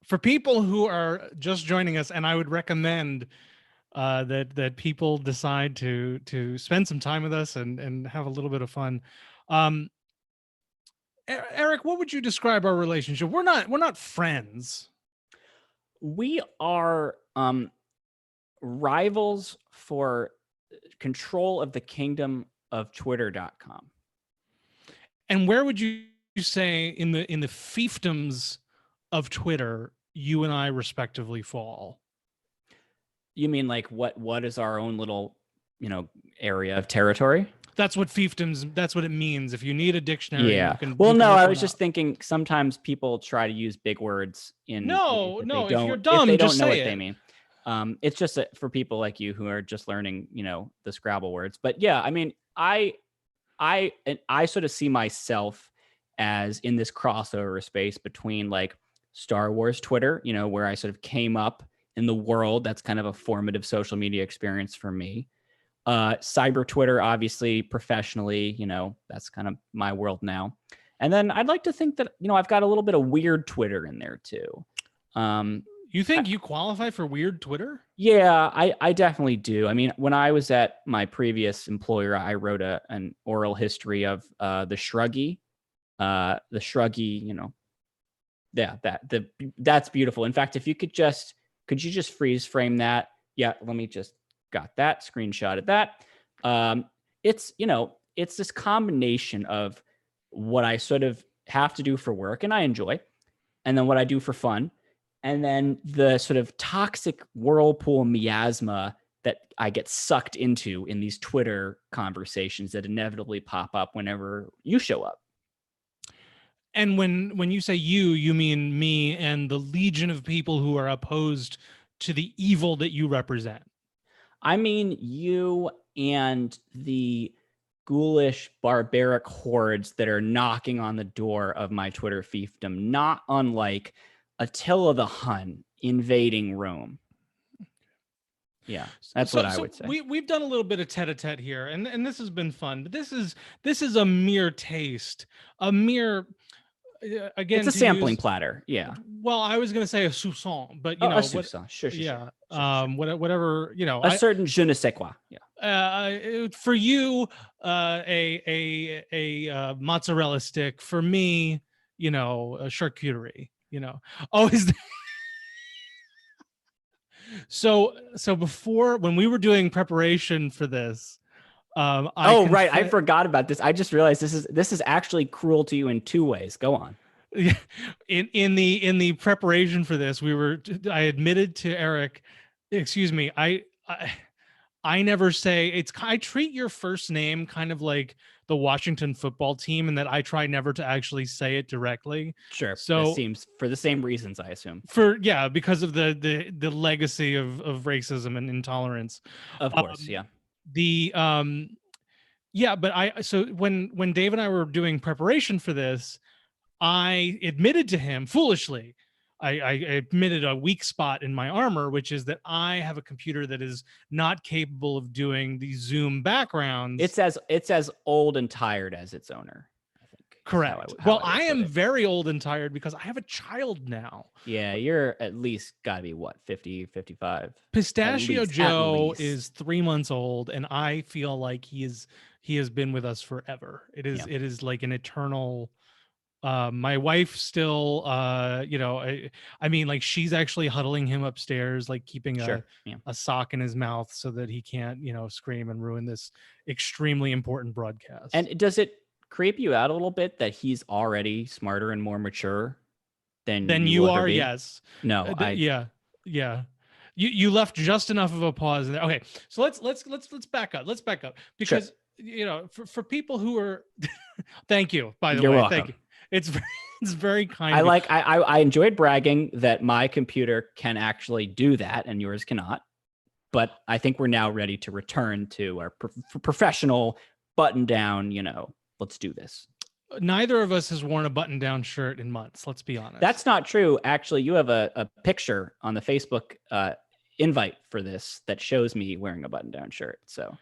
For people who are just joining us, and I would recommend that people decide to spend some time with us and have a little bit of fun. Um, Eric, what would you describe our relationship? We're not friends. We are rivals for control of the kingdom of Twitter.com. And where would you say in the fiefdoms of Twitter you and I respectively fall? You mean like what is our own little, area of territory? That's what fiefdoms. That's what it means. If you need a dictionary, Yeah. you can. Well, You can no, look I one was just up. thinking sometimes people try to use big words in ways No, that they no. If you're don't if they dumb, don't just know say what they it. mean. It's just for people like you who are just learning, the Scrabble words. But yeah, I mean, I sort of see myself as in this crossover space between like Star Wars Twitter, where I sort of came up in the world. That's kind of a formative social media experience for me. Cyber Twitter, obviously, professionally, that's kind of my world now. And then I'd like to think that, I've got a little bit of weird Twitter in there too. You think you qualify for weird Twitter? Yeah, I definitely do. I mean, when I was at my previous employer, I wrote an oral history of the Shruggy. The Shruggy, yeah, that's beautiful. In fact, if you could you just freeze frame that? Yeah, let me just got that screenshotted that. It's this combination of what I sort of have to do for work and I enjoy, and then what I do for fun, and then the sort of toxic whirlpool miasma that I get sucked into in these Twitter conversations that inevitably pop up whenever you show up. And when you say you mean me and the legion of people who are opposed to the evil that you represent. I mean, you and the ghoulish, barbaric hordes that are knocking on the door of my Twitter fiefdom, not unlike Attila the Hun invading Rome. Yeah, that's what I would say. We've done a little bit of tete-a-tete here, and this has been fun. But this is a mere taste, a mere again It's a to sampling use. platter. Yeah. Well, I was going to say a soupçon, but Oh, a what? soupçon. Sure. Yeah. Sure. Whatever. A certain je ne sais quoi. Yeah. For you, a mozzarella stick. For me, a charcuterie. Oh, is that... So before, when we were doing preparation for this, right, I forgot about this. I just realized this is actually cruel to you in two ways. Go on. In the preparation for this, I admitted to Eric, excuse me, I never say I treat your first name kind of like the Washington football team, and that I try never to actually say it directly. Sure. So this seems for the same reasons, I assume. Because of the legacy of racism and intolerance. Of course, yeah. But so when Dave and I were doing preparation for this, I admitted to him foolishly. I admitted a weak spot in my armor, which is that I have a computer that is not capable of doing the Zoom backgrounds. It's as old and tired as its owner, I think. Correct. I am very old and tired because I have a child now. Yeah, you're at least got to be what, 50, 55. Pistachio Joe is 3 months old, and I feel like he has been with us forever. It is like an eternal. My wife still, I mean, like, she's actually huddling him upstairs, like keeping a sock in his mouth so that he can't, scream and ruin this extremely important broadcast. And does it creep you out a little bit that he's already smarter and more mature than you are? Yes. No, yeah. You left just enough of a pause in there. Okay, so let's back up. Let's back up because for people who are, thank you, by the way, welcome. Thank you. It's very kind. I enjoyed bragging that my computer can actually do that and yours cannot. But I think we're now ready to return to our professional button down. Let's do this. Neither of us has worn a button down shirt in months. Let's be honest. That's not true. Actually, you have a picture on the Facebook invite for this that shows me wearing a button down shirt. So,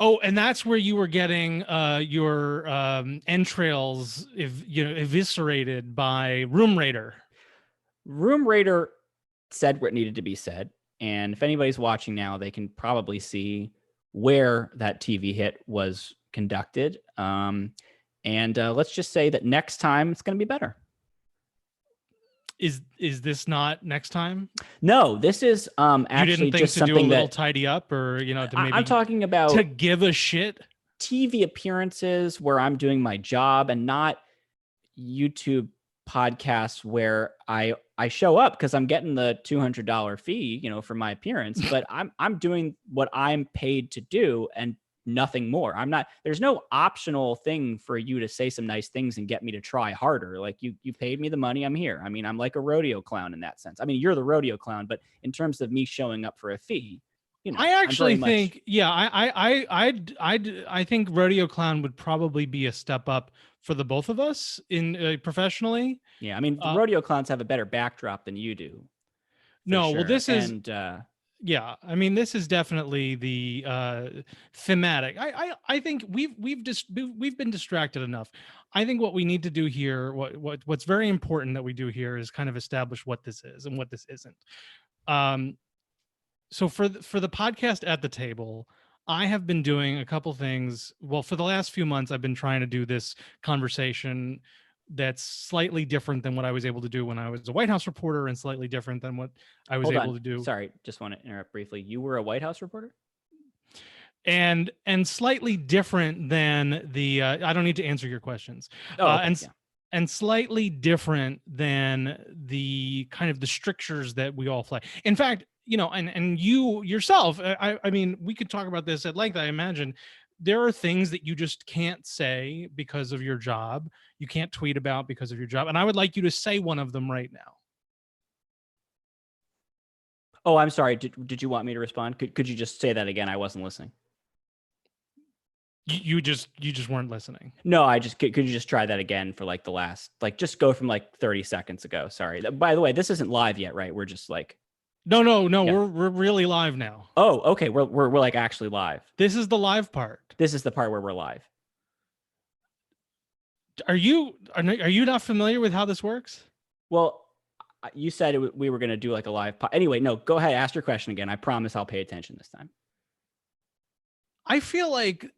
and that's where you were getting your entrails eviscerated by Room Raider. Room Raider said what needed to be said. And if anybody's watching now, they can probably see where that TV hit was conducted. And let's just say that next time it's going to be better. Is this not next time? No, this is actually you didn't think just to something do a little that tidy up, or to maybe I'm talking about to give a shit. TV appearances where I'm doing my job, and not YouTube podcasts where I show up because I'm getting the $200 fee, for my appearance, but I'm doing what I'm paid to do and nothing more. There's no optional thing for you to say some nice things and get me to try harder. Like you paid me the money, I'm here. I mean, I'm like a rodeo clown in that sense. I mean, you're the rodeo clown, but in terms of me showing up for a fee, I actually think, I think rodeo clown would probably be a step up for the both of us in professionally. Yeah, I mean, the rodeo clowns have a better backdrop than you do. No, sure. Well, this is yeah, I mean, this is definitely the thematic. I think we've been distracted enough. I think what we need to do here, what's very important that we do here, is kind of establish what this is and what this isn't. So for the podcast At the Table, I have been doing a couple things. Well, for the last few months, I've been trying to do this conversation that's slightly different than what I was able to do when I was a White House reporter, and slightly different than what I was able to do. Sorry, just want to interrupt briefly. You were a White House reporter? And slightly different than the I don't need to answer your questions. And slightly different than the kind of the strictures that we all play. In fact, and you yourself, I mean, we could talk about this at length. I imagine there are things that you just can't say because of your job. You can't tweet about because of your job. And I would like you to say one of them right now. Oh, I'm sorry. Did you want me to respond? Could you just say that again? I wasn't listening. You just weren't listening. No, could you just try that again for like the last, just go from like 30 seconds ago. Sorry. By the way, this isn't live yet, right? We're just like, no, yeah. We're really live now. Oh, okay. We're like actually live. This is the live part. This is the part where we're live. Are you not familiar with how this works? Well, you said we were going to do like a live anyway, no, go ahead. Ask your question again. I promise I'll pay attention this time. I feel like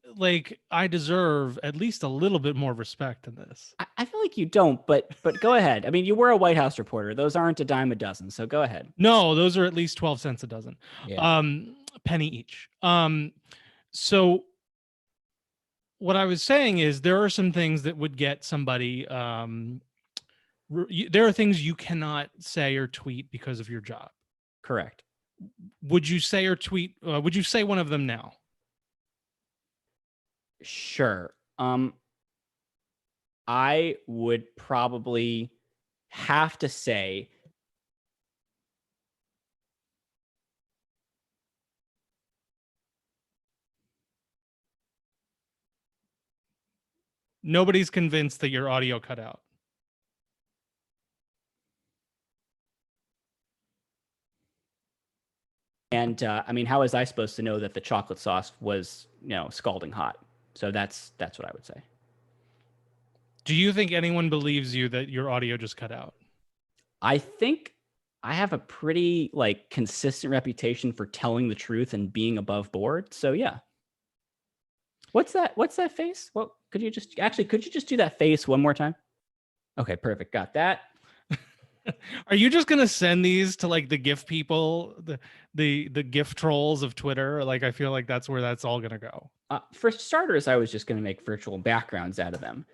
I deserve at least a little bit more respect than this. I feel like you don't, but go ahead. I mean, you were a White House reporter. Those aren't a dime a dozen, so go ahead. No, those are at least 12 cents a dozen. Yeah. Penny each. So what I was saying is there are some things that would get somebody. There are things you cannot say or tweet because of your job. Correct. Would you say or tweet? Would you say one of them now? Sure. I would probably have to say nobody's convinced that your audio cut out. And I mean, how was I supposed to know that the chocolate sauce was, scalding hot? So that's what I would say. Do you think anyone believes you that your audio just cut out? I think I have a pretty consistent reputation for telling the truth and being above board. So yeah. What's that face? Well, could you just do that face one more time? Okay, perfect. Got that. Are you just gonna send these to the GIF people, the GIF trolls of Twitter? I feel like that's where that's all gonna go. For starters, I was just gonna make virtual backgrounds out of them.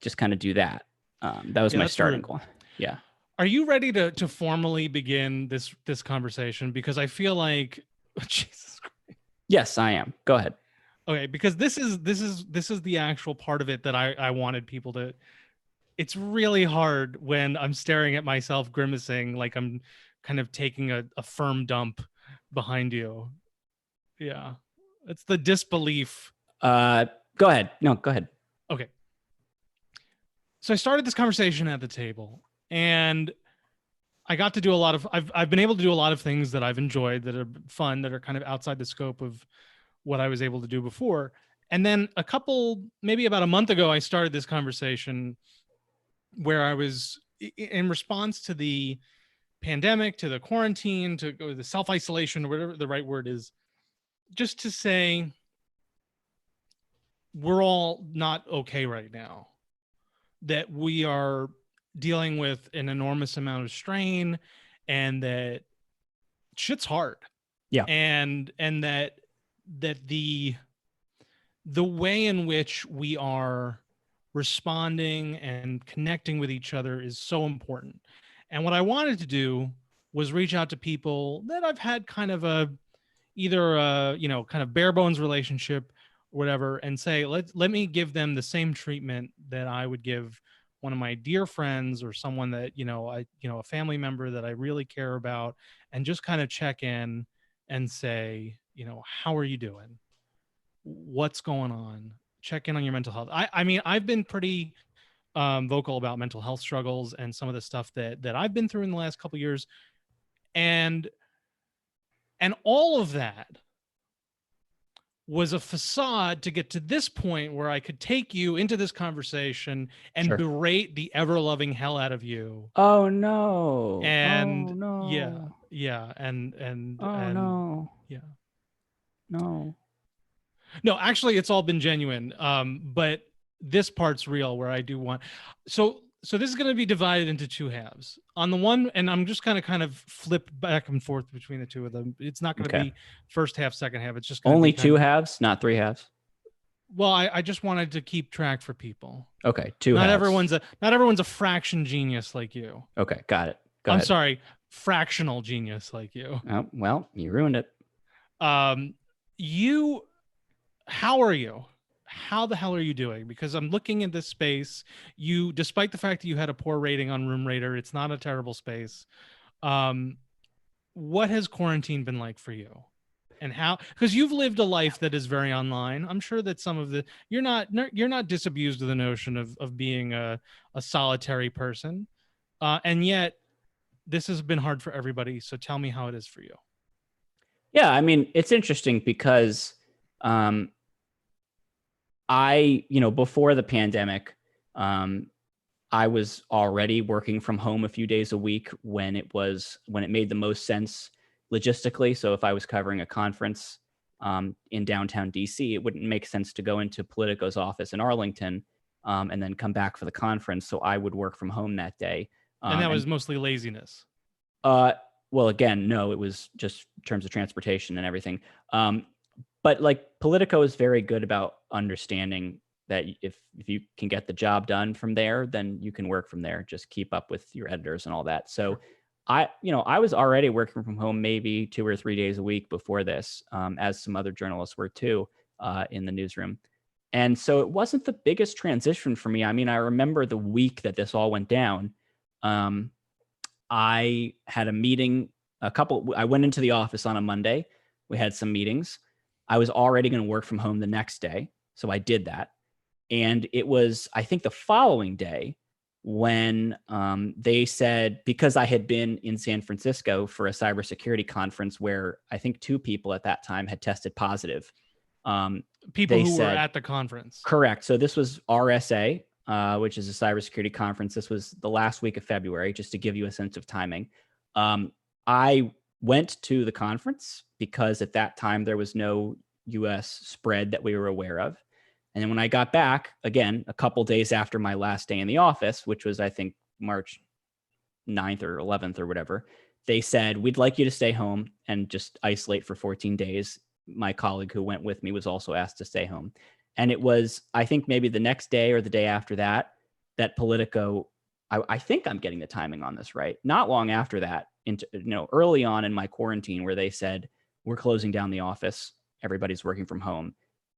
Just kind of do that. That was my starting goal. Yeah. Are you ready to formally begin this conversation? Because I feel like, Jesus Christ. Yes, I am. Go ahead. Okay, because this is the actual part of it that I wanted people to. It's really hard when I'm staring at myself grimacing like I'm kind of taking a firm dump behind you. Yeah. It's the disbelief. Go ahead. No, go ahead. Okay. So I started this conversation at the table, and I got to do I've been able to do a lot of things that I've enjoyed, that are fun, that are kind of outside the scope of what I was able to do before. And then maybe about a month ago, I started this conversation where I was in response to the pandemic, to the quarantine, to the self-isolation, or whatever the right word is, just to say we're all not okay right now, that we are dealing with an enormous amount of strain, and that shit's hard. Yeah. And that the way in which we are responding and connecting with each other is so important. And what I wanted to do was reach out to people that I've had kind of either kind of bare bones relationship or whatever, and say, let me give them the same treatment that I would give one of my dear friends, or someone that, a family member that I really care about, and just kind of check in and say, how are you doing? What's going on? Check in on your mental health. I mean, I've been pretty vocal about mental health struggles and some of the stuff that I've been through in the last couple of years. And all of that was a facade to get to this point where I could take you into this conversation and berate the ever-loving hell out of you. Oh no. And oh no. yeah. And no. Yeah. No, actually it's all been genuine. But this part's real, where I do want, so this is going to be divided into two halves. On the one, and I'm just kind of flip back and forth between the two of them. It's not going to be first half, second half. It's just only two halves, not three halves. Well, I just wanted to keep track for people. Okay, two not halves. Not everyone's a fraction genius like you. Okay, got it. I'm sorry, fractional genius like you. Oh, well, you ruined it. How are you? How the hell are you doing? Because I'm looking in this space. You, despite the fact that you had a poor rating on Room Rater, it's not a terrible space. What has quarantine been like for you? And how, because you've lived a life that is very online. I'm sure that some of you're not disabused of the notion of being a solitary person. And yet this has been hard for everybody. So tell me how it is for you. Yeah, I mean, it's interesting because before the pandemic, I was already working from home a few days a week when it made the most sense logistically. So if I was covering a conference in downtown DC, it wouldn't make sense to go into Politico's office in Arlington and then come back for the conference. So I would work from home that day. And that was mostly laziness. Well, again, no, it was just in terms of transportation and everything. But like Politico is very good about understanding that if you can get the job done from there, then you can work from there. Just keep up with your editors and all that. So sure. I was already working from home maybe 2 or 3 days a week before this, as some other journalists were too, in the newsroom. And so it wasn't the biggest transition for me. I mean, I remember the week that this all went down. I had a meeting, I went into the office on a Monday. We had some meetings. I was already going to work from home the next day. So I did that. And it was, I think, the following day when they said, because I had been in San Francisco for a cybersecurity conference where I think 2 people at that time had tested positive. People who were at the conference. Correct. So this was RSA, which is a cybersecurity conference. This was the last week of February, just to give you a sense of timing. I went to the conference because at that time there was no US spread that we were aware of. And then when I got back, again, a couple days after my last day in the office, which was, I think, March 9th or 11th or whatever, they said, we'd like you to stay home and just isolate for 14 days. My colleague who went with me was also asked to stay home. And it was, I think, maybe the next day or the day after that, that Politico, I think I'm getting the timing on this right, not long after that, early on in my quarantine, where they said, we're closing down the office, everybody's working from home.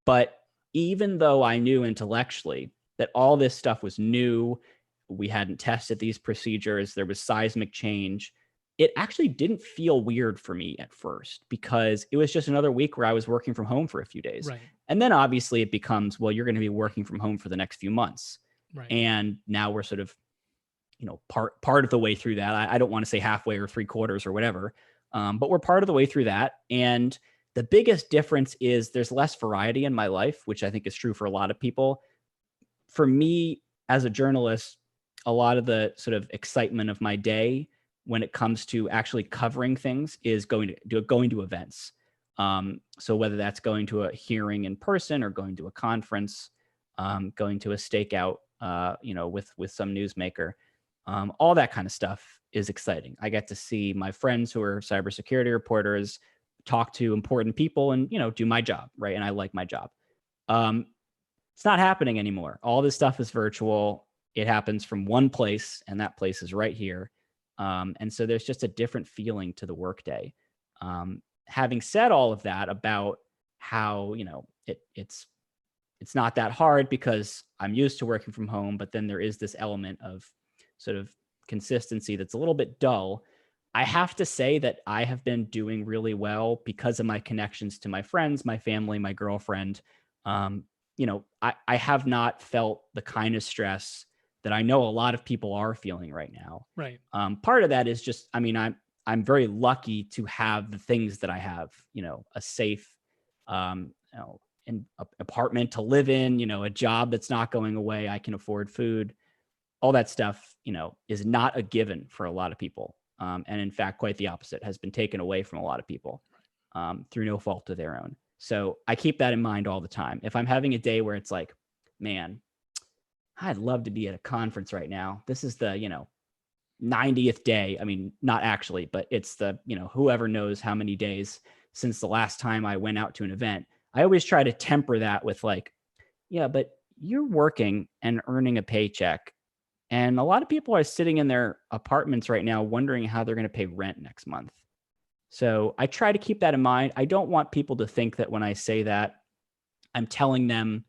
But even though I knew intellectually that all this stuff was new, we hadn't tested these procedures, there was seismic change, it actually didn't feel weird for me at first, because it was just another week where I was working from home for a few days. Right. And then obviously it becomes, well, you're going to be working from home for the next few months. Right. And now we're sort of, part of the way through that. I don't want to say halfway or 3/4 or whatever, but we're part of the way through that. And the biggest difference is there's less variety in my life, which I think is true for a lot of people. For me, as a journalist, a lot of the sort of excitement of my day when it comes to actually covering things is going to events. So whether that's going to a hearing in person or going to a conference, going to a stakeout, with some newsmaker, all that kind of stuff is exciting. I get to see my friends who are cybersecurity reporters talk to important people and, do my job, right? And I like my job. It's not happening anymore. All this stuff is virtual. It happens from one place, and that place is right here. And so there's just a different feeling to the workday. Having said all of that about how, it's not that hard because I'm used to working from home, but then there is this element of sort of consistency that's a little bit dull. I have to say that I have been doing really well because of my connections to my friends, my family, my girlfriend. I have not felt the kind of stress that I know a lot of people are feeling right now. Right. Part of that is just, I'm very lucky to have the things that I have, a safe, an apartment to live in, a job that's not going away. I can afford food. All that stuff, is not a given for a lot of people. And in fact, quite the opposite, has been taken away from a lot of people through no fault of their own. So I keep that in mind all the time. If I'm having a day where it's like, man, I'd love to be at a conference right now. This is the, 90th day. I mean, not actually, but it's the, whoever knows how many days since the last time I went out to an event. I always try to temper that with like, yeah, but you're working and earning a paycheck. And a lot of people are sitting in their apartments right now wondering how they're going to pay rent next month. So I try to keep that in mind. I don't want people to think that when I say that, I'm telling them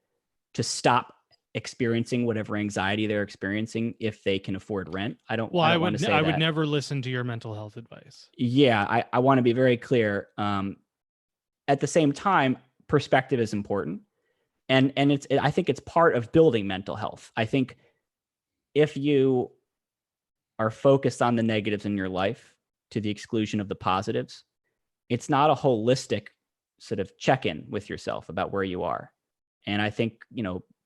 to stop experiencing whatever anxiety they're experiencing if they can afford rent. I don't want to say that. I would never listen to your mental health advice. Yeah, I want to be very clear. At the same time, perspective is important. And I think it's part of building mental health. I think if you are focused on the negatives in your life to the exclusion of the positives, it's not a holistic sort of check-in with yourself about where you are. And I think,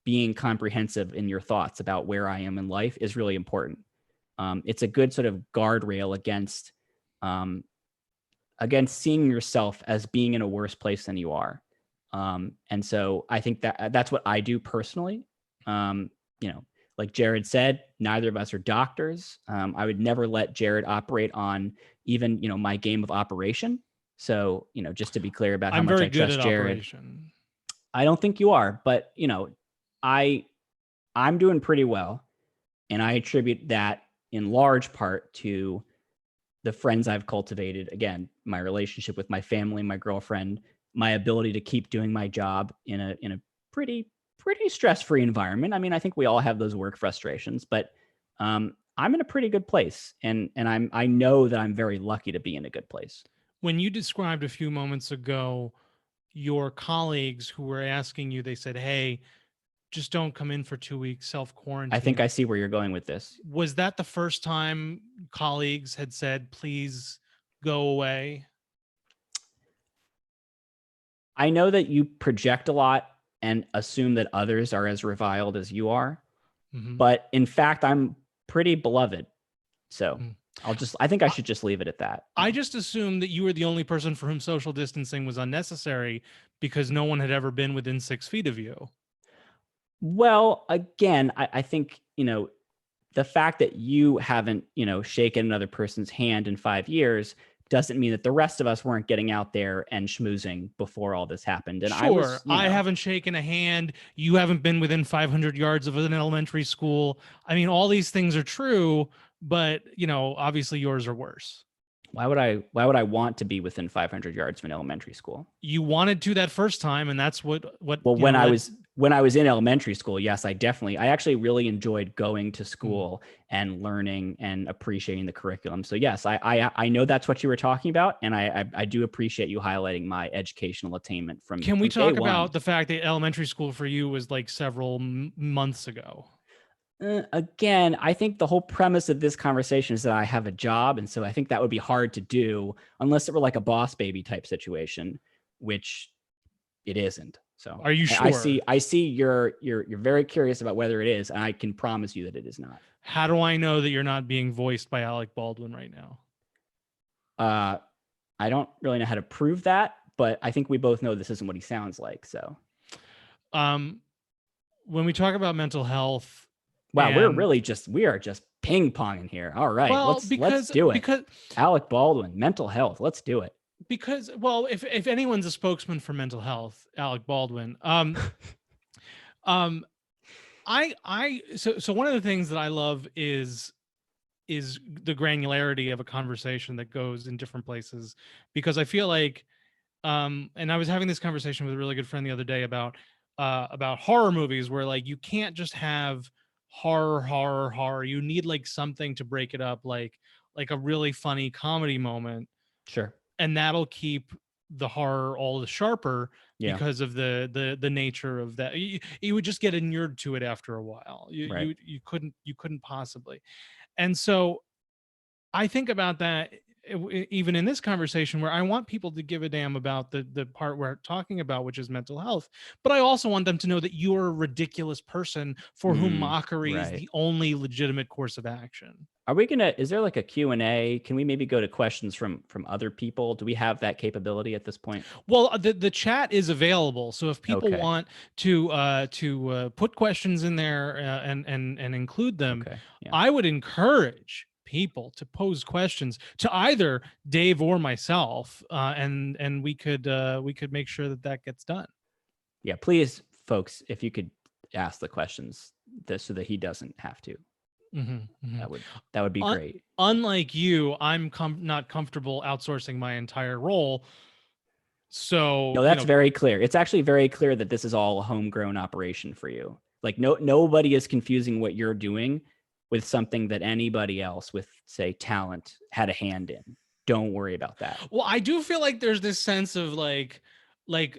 being comprehensive in your thoughts about where I am in life is really important. It's a good sort of guardrail against seeing yourself as being in a worse place than you are. And so I think that's what I do personally. Like Jared said, neither of us are doctors. I would never let Jared operate on even, my game of operation. So, just to be clear about how much I trust Jared. Operation. I don't think you are, but I'm doing pretty well. And I attribute that in large part to the friends I've cultivated. Again, my relationship with my family, my girlfriend, my ability to keep doing my job in a pretty stress-free environment. I mean, I think we all have those work frustrations, but I'm in a pretty good place. And I know that I'm very lucky to be in a good place. When you described a few moments ago, your colleagues who were asking you, they said, hey, just don't come in for 2 weeks, self-quarantine. I think I see where you're going with this. Was that the first time colleagues had said, please go away? I know that you project a lot and assume that others are as reviled as you are. Mm-hmm. But in fact, I'm pretty beloved. So I think I should just leave it at that. I just assumed that you were the only person for whom social distancing was unnecessary because no one had ever been within 6 feet of you. Well, again, I think, the fact that you haven't, shaken another person's hand in 5 years doesn't mean that the rest of us weren't getting out there and schmoozing before all this happened. And sure, I haven't shaken a hand. You haven't been within 500 yards of an elementary school. I mean, all these things are true, but obviously yours are worse. Why would I want to be within 500 yards of an elementary school? You wanted to that first time, and that's what. Well, when I was in elementary school, yes, I actually really enjoyed going to school and learning and appreciating the curriculum. So yes, I know that's what you were talking about, and I do appreciate you highlighting my educational attainment from. Can we talk about the fact that elementary school for you was like several months ago? Again, I think the whole premise of this conversation is that I have a job. And so I think that would be hard to do unless it were like a boss baby type situation, which it isn't. So are you sure? I see you're very curious about whether it is, and I can promise you that it is not. How do I know that you're not being voiced by Alec Baldwin right now? I don't really know how to prove that, but I think we both know this isn't what he sounds like. So, when we talk about mental health, wow, we are just ping ponging here. All right, well, let's do it. Because Alec Baldwin, mental health, let's do it. Because, well, if anyone's a spokesman for mental health, Alec Baldwin. So one of the things that I love is the granularity of a conversation that goes in different places, because I feel like, and I was having this conversation with a really good friend the other day about horror movies, where like you can't just have horror. You need like something to break it up, like a really funny comedy moment. Sure. And that'll keep the horror all the sharper, because of the nature of that. You would just get inured to it after a while. You couldn't possibly. And so I think about that even in this conversation, where I want people to give a damn about the part we're talking about, which is mental health, but I also want them to know that you're a ridiculous person for whom mockery is the only legitimate course of action. Is there like a Q&A? Can we maybe go to questions from other people? Do we have that capability at this point? Well, the chat is available. So if people want to put questions in there and include them, I would encourage people to pose questions to either Dave or myself, and we could make sure that gets done. Yeah, please, folks, if you could ask the questions so that he doesn't have to. That would be great. Unlike you, I'm not comfortable outsourcing my entire role. So no, that's very clear. It's actually very clear that this is all a homegrown operation for you. Like nobody is confusing what you're doing with something that anybody else with, say, talent had a hand in. Don't worry about that. Well, I do feel like there's this sense of like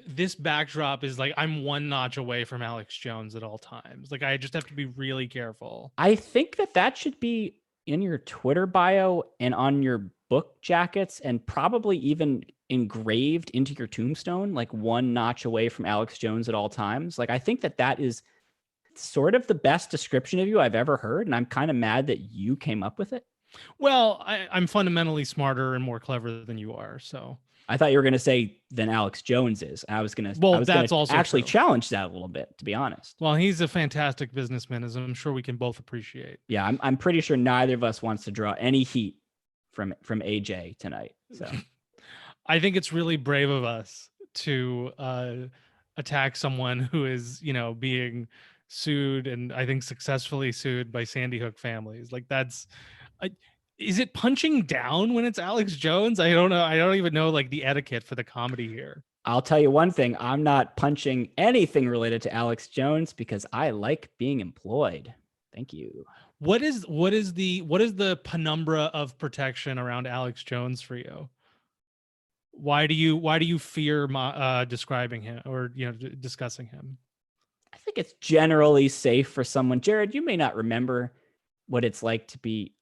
this backdrop is like I'm one notch away from Alex Jones at all times. Like I just have to be really careful. I think that should be in your Twitter bio and on your book jackets, and probably even engraved into your tombstone, like one notch away from Alex Jones at all times. Like I think that is sort of the best description of you I've ever heard, and I'm kind of mad that you came up with it. Well, I'm fundamentally smarter and more clever than you are, so. I thought you were going to say than Alex Jones is. I was going to. Well, that's also actually challenge that a little bit, to be honest. Well, he's a fantastic businessman, as I'm sure we can both appreciate. Yeah, I'm pretty sure neither of us wants to draw any heat from AJ tonight. So, I think it's really brave of us to attack someone who is, being sued, and I think successfully sued, by Sandy Hook families. Like that's. Is it punching down when it's Alex Jones? I don't know. I don't even know like the etiquette for the comedy here. I'll tell you one thing. I'm not punching anything related to Alex Jones because I like being employed. Thank you. What is the penumbra of protection around Alex Jones for you? Why do you fear describing him or discussing him? I think it's generally safe for someone. Jared, you may not remember what it's like to be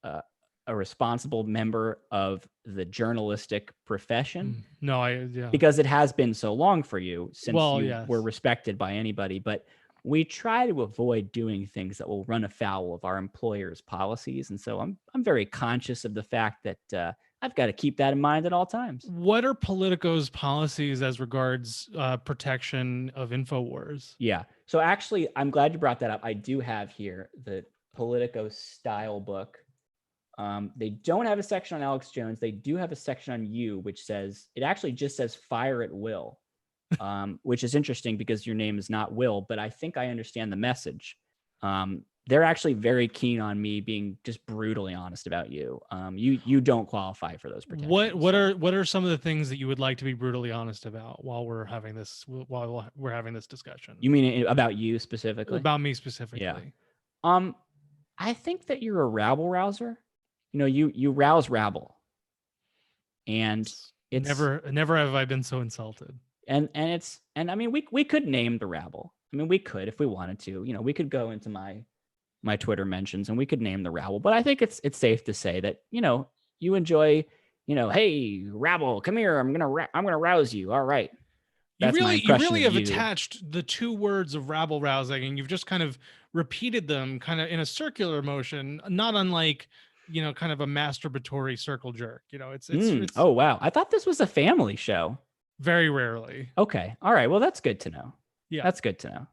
a responsible member of the journalistic profession. No, because it has been so long for you since were respected by anybody. But we try to avoid doing things that will run afoul of our employers' policies, and so I'm very conscious of the fact that I've got to keep that in mind at all times. What are Politico's policies as regards protection of InfoWars? Yeah, so actually, I'm glad you brought that up. I do have here the Politico style book. They don't have a section on Alex Jones. They do have a section on you, which says, it actually just says fire at will, which is interesting because your name is not Will, but I think I understand the message. They're actually very keen on me being just brutally honest about you. You don't qualify for those protections. What are some of the things that you would like to be brutally honest about while we're having this discussion? You mean about you specifically? About me specifically. Yeah. I think that you're a rabble rouser. You rouse rabble, and it's never have I been so insulted. And I mean, we could name the rabble. I mean, we could if we wanted to. We could go into my Twitter mentions and we could name the rabble. But I think it's safe to say that you enjoy. Hey, rabble, come here. I'm gonna rouse you. All right. that's my you impression really of have you. attached the two words of rabble rousing, and you've just kind of repeated them kind of in a circular motion, not unlike, kind of a masturbatory circle jerk. It's Oh wow, I thought this was a family show. very rarely. Okay, all right. Well, that's good to know. Yeah. That's good to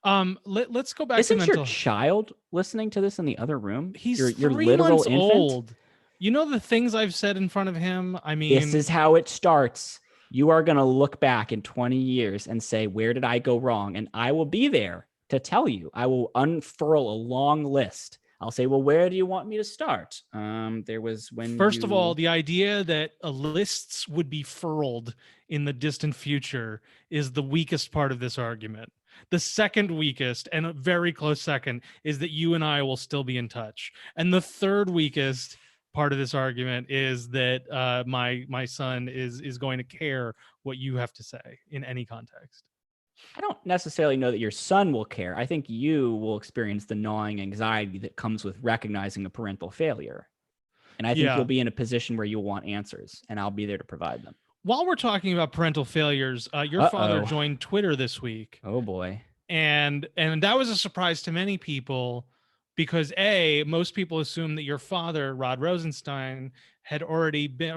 know. Let's go back to Isn't your mental. child listening to this in the other room? He's your 3 literal months infant? old. You know the things I've said in front of him? I mean, This is how it starts. You are going to look back in 20 years and say, where did I go wrong? And I will be there to tell you. I will unfurl a long list. I'll say, well, where do you want me to start? There was when First of all, the idea that lists would be furled in the distant future is the weakest part of this argument. The second weakest, and a very close second, is that you and I will still be in touch. And the third weakest part of this argument is that my son is going to care what you have to say in any context. I don't necessarily know that your son will care. I think you will experience the gnawing anxiety that comes with recognizing a parental failure. And I think you'll be in a position where you'll want answers, and I'll be there to provide them. While we're talking about parental failures, your father joined Twitter this week. Oh boy. And that was a surprise to many people because most people assume that your father, Rod Rosenstein, had already been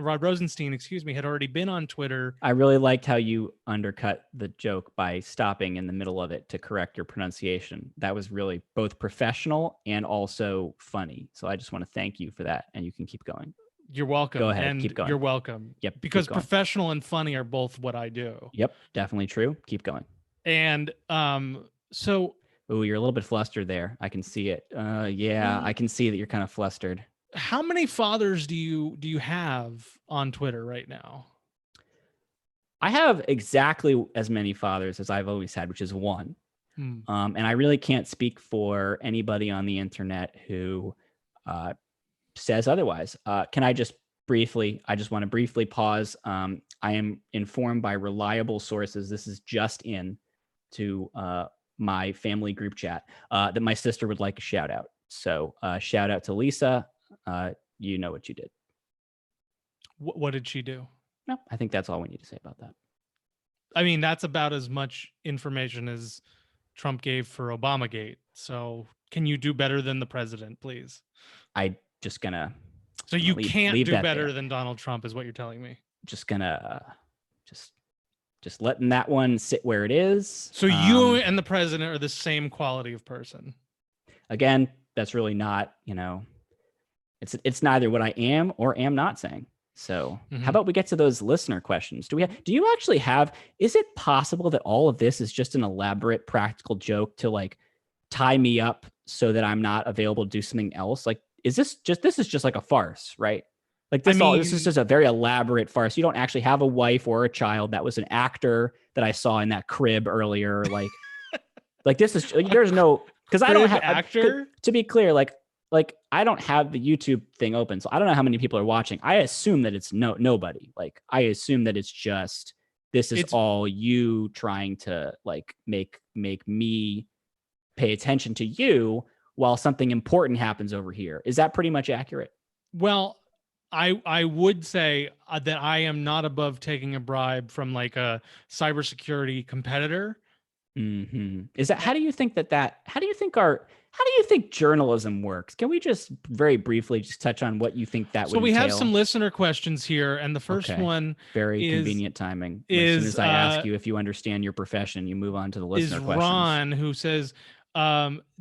on Twitter. I really liked how you undercut the joke by stopping in the middle of it to correct your pronunciation. That was really both professional and also funny. So I just want to thank you for that, and you can keep going. You're welcome. Go ahead. And keep going. You're welcome. Yep. Because professional and funny are both what I do. Yep. Definitely true. Keep going. And so. Oh, you're a little bit flustered there. I can see it. Yeah, I can see that you're kind of flustered. How many fathers do you have on Twitter right now? I have exactly as many fathers as I've always had, which is one. And I really can't speak for anybody on the internet who says otherwise. Can I just want to briefly pause. I am informed by reliable sources. This is just in to my family group chat that my sister would like a shout out. So shout out to Lisa. You know what you did. What did she do? No, I think that's all we need to say about that. I mean, that's about as much information as Trump gave for Obamagate. So can you do better than the president, please? I just gonna. So you can't do better than Donald Trump is what you're telling me. Just gonna just letting that one sit where it is. So you and the president are the same quality of person. Again, that's really not, it's neither what I am or am not saying. So how about we get to those listener questions? Do you actually have, is it possible that all of this is just an elaborate practical joke to like tie me up so that I'm not available to do something else? Like, this is just like a farce, right? Like this is just a very elaborate farce. You don't actually have a wife or a child. That was an actor that I saw in that crib earlier. Like, like this is, there's no, because I don't have actor. To be clear, like I don't have the YouTube thing open, so I don't know how many people are watching. I assume that it's nobody. Like I assume that it's just it's all you trying to like make me pay attention to you while something important happens over here. Is that pretty much accurate? Well, I would say that I am not above taking a bribe from like a cybersecurity competitor. Is that, how do you think journalism works? Can we just very briefly just touch on what you think that would entail? So we have some listener questions here, and the first one, very convenient timing. As soon as I ask you if you understand your profession, you move on to the listener questions. Ron, who says,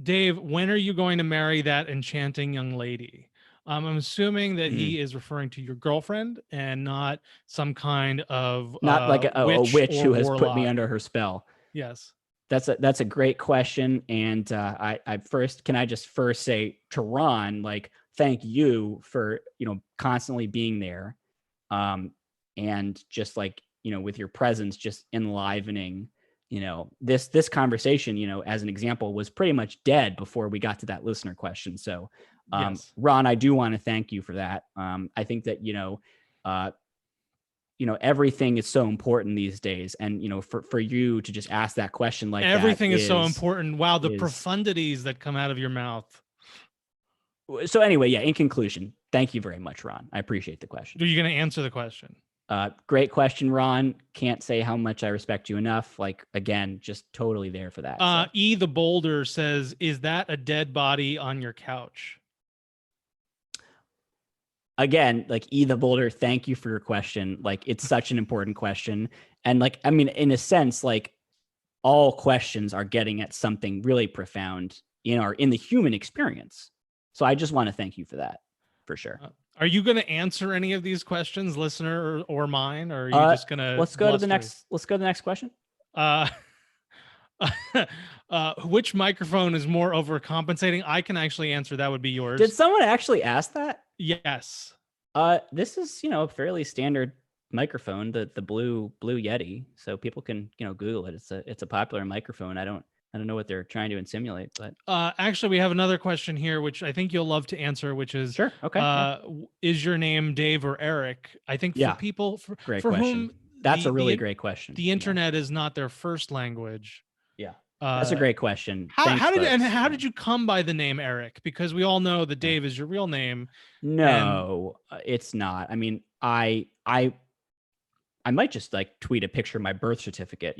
Dave, when are you going to marry that enchanting young lady? I'm assuming that he is referring to your girlfriend and not some kind of not like a witch who has put me under her spell. Yes. That's a great question. And can I just first say to Ron, like, thank you for, constantly being there. And just like, with your presence, just enlivening, this conversation, as an example, was pretty much dead before we got to that listener question. So, yes. Ron, I do want to thank you for that. I think that, everything is so important these days. And, for you to just ask that question, like everything is so important. Wow. The profundities that come out of your mouth. So anyway, yeah, in conclusion, thank you very much, Ron. I appreciate the question. Are you going to answer the question? Great question, Ron. Can't say how much I respect you enough. Like, again, just totally there for that. So. E the Boulder says, is that a dead body on your couch? Again, like E the Boulder, thank you for your question. Like, it's such an important question. And like, I mean, in a sense, like all questions are getting at something really profound in the human experience. So I just want to thank you for that, for sure. Are you going to answer any of these questions, listener or mine, or are you just going to let's go to the next question. Which microphone is more overcompensating? I can actually answer. That would be yours. Did someone actually ask that? Yes. This is, a fairly standard microphone, the Blue Yeti. So people can, Google it. It's a popular microphone. I don't know what they're trying to insimulate, but actually we have another question here, which I think you'll love to answer, which is sure. Okay. Is your name Dave or Eric? I think for people for whom that's a really great question. The internet is not their first language. Yeah. That's a great question. How did you come by the name Eric? Because we all know that Dave is your real name. No, it's not. I mean, I might just like tweet a picture of my birth certificate,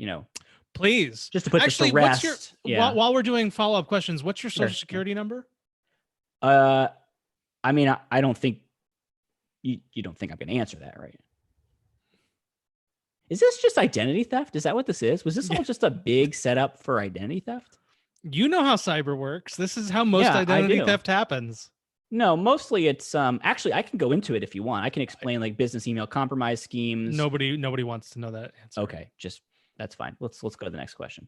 Please. Just to put this to rest. What's your, while we're doing follow-up questions, what's your social security number? I mean, I don't think you don't think I'm going to answer that, right? Is this just identity theft? Is that what this is? Was this all just a big setup for identity theft? You know how cyber works. This is how most identity theft happens. No, mostly it's actually I can go into it if you want. I can explain like business email compromise schemes. Nobody wants to know that answer. Okay, that's fine. Let's go to the next question.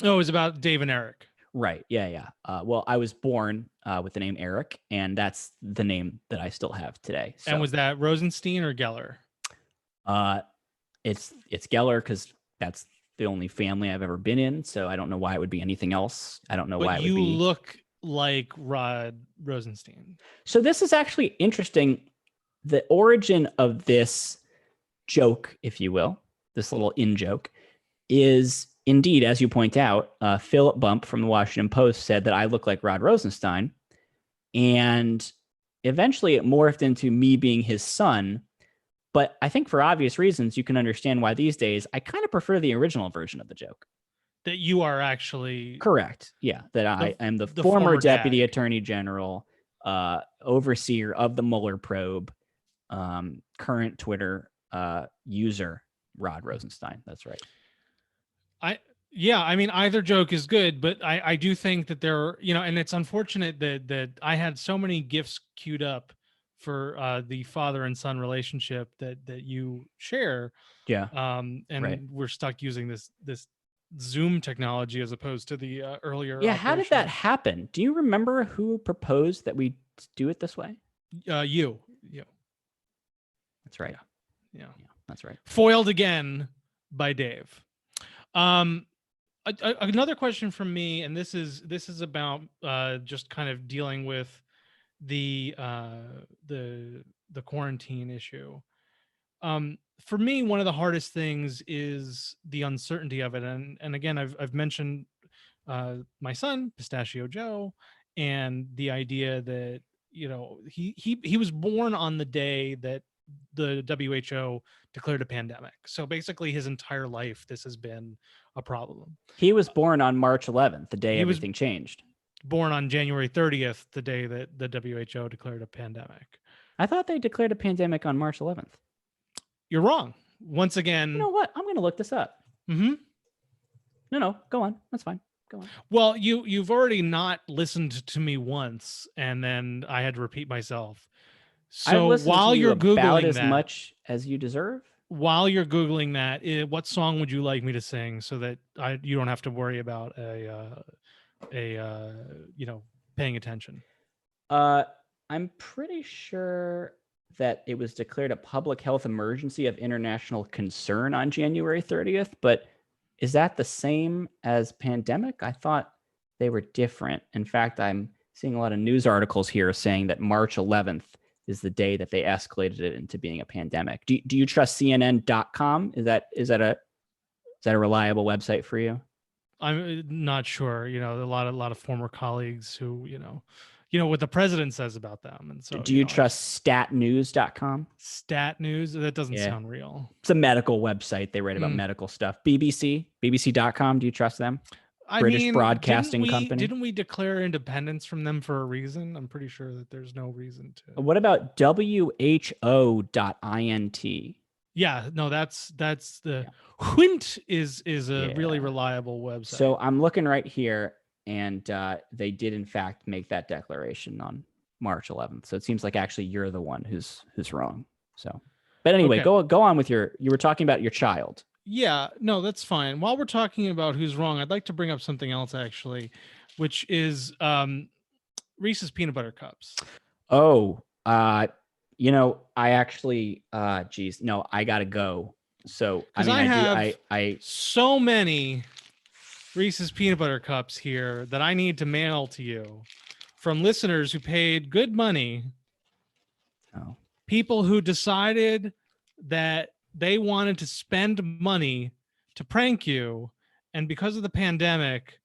Oh, it was about Dave and Eric. Right. Yeah. Well, I was born with the name Eric, and that's the name that I still have today. So, and was that Rosenstein or Geller? It's Geller because that's the only family I've ever been in. So I don't know why it would be anything else. I don't know why it would be. You look like Rod Rosenstein. So this is actually interesting. The origin of this joke, if you will, this little in-joke, is indeed, as you point out, Philip Bump from the Washington Post said that I look like Rod Rosenstein. And eventually it morphed into me being his son. But I think for obvious reasons, you can understand why these days I kind of prefer the original version of the joke. That you are actually... Correct. Yeah, that I am the former Deputy Attorney General, overseer of the Mueller probe, current Twitter user, Rod Rosenstein. That's right. I mean, either joke is good, but I do think that there, and it's unfortunate that I had so many GIFs queued up for the father and son relationship that you share. Yeah. And we're stuck using this Zoom technology as opposed to the earlier. Yeah. How did that happen? Do you remember who proposed that we do it this way? You. That's right. Yeah. That's right. Foiled again by Dave. Another question from me, and this is about just kind of dealing with the quarantine issue. For me, one of the hardest things is the uncertainty of it, and again, I've mentioned my son, Pistachio Joe, and the idea that he was born on the day that the WHO declared a pandemic. So basically his entire life, this has been a problem. He was born on March 11th, the day everything changed. Born on January 30th, the day that the WHO declared a pandemic. I thought they declared a pandemic on March 11th. You're wrong. Once again. You know what? I'm going to look this up. Mm-hmm. No, go on. That's fine. Go on. Well, you've already not listened to me once, and then I had to repeat myself. So while you're Googling about as much as you deserve, while you're Googling that, what song would you like me to sing so that you don't have to worry about paying attention? I'm pretty sure that it was declared a public health emergency of international concern on January 30th, but is that the same as pandemic? I thought they were different. In fact, I'm seeing a lot of news articles here saying that March 11th is the day that they escalated it into being a pandemic. Do you trust CNN.com? Is that a reliable website for you? I'm not sure. A lot of former colleagues who what the president says about them. And so, Do you trust statnews.com? Stat News? That doesn't Yeah. sound real. It's a medical website. They write about medical stuff. BBC.com. Do you trust them? British Broadcasting Company. Didn't we declare independence from them for a reason? I'm pretty sure that there's no reason to. What about WHO.int? Yeah, no, that's the Hwint is a really reliable website. So I'm looking right here, and they did in fact make that declaration on March 11th. So it seems like actually you're the one who's wrong. So, but anyway, go on with you were talking about your child. Yeah, no, that's fine. While we're talking about who's wrong, I'd like to bring up something else actually, which is Reese's peanut butter cups. Oh, I actually, no, I gotta go. So I so many Reese's peanut butter cups here that I need to mail to you from listeners who paid good money. Oh. People who decided that they wanted to spend money to prank you. And because of the pandemic,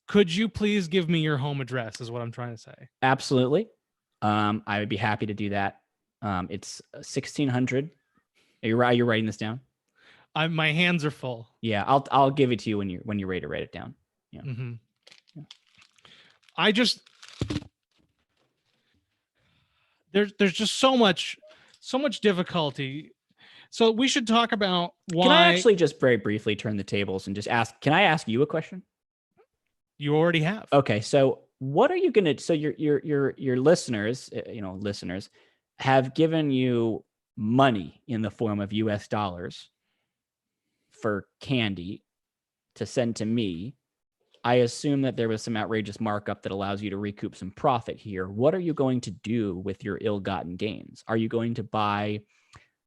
could you please give me your home address is what I'm trying to say. Absolutely. I would be happy to do that. It's 1600. Are you writing this down? My hands are full. Yeah, I'll give it to you when you're ready to write it down. Yeah. Mm-hmm. Yeah. I just there's just so much difficulty. So we should talk about why. Can I actually just very briefly turn the tables and just ask? Can I ask you a question? You already have. Okay, so what are you gonna? So your listeners, listeners, have given you money in the form of U.S. dollars for candy to send to me. I assume that there was some outrageous markup that allows you to recoup some profit here. What are you going to do with your ill-gotten gains? Are you going to buy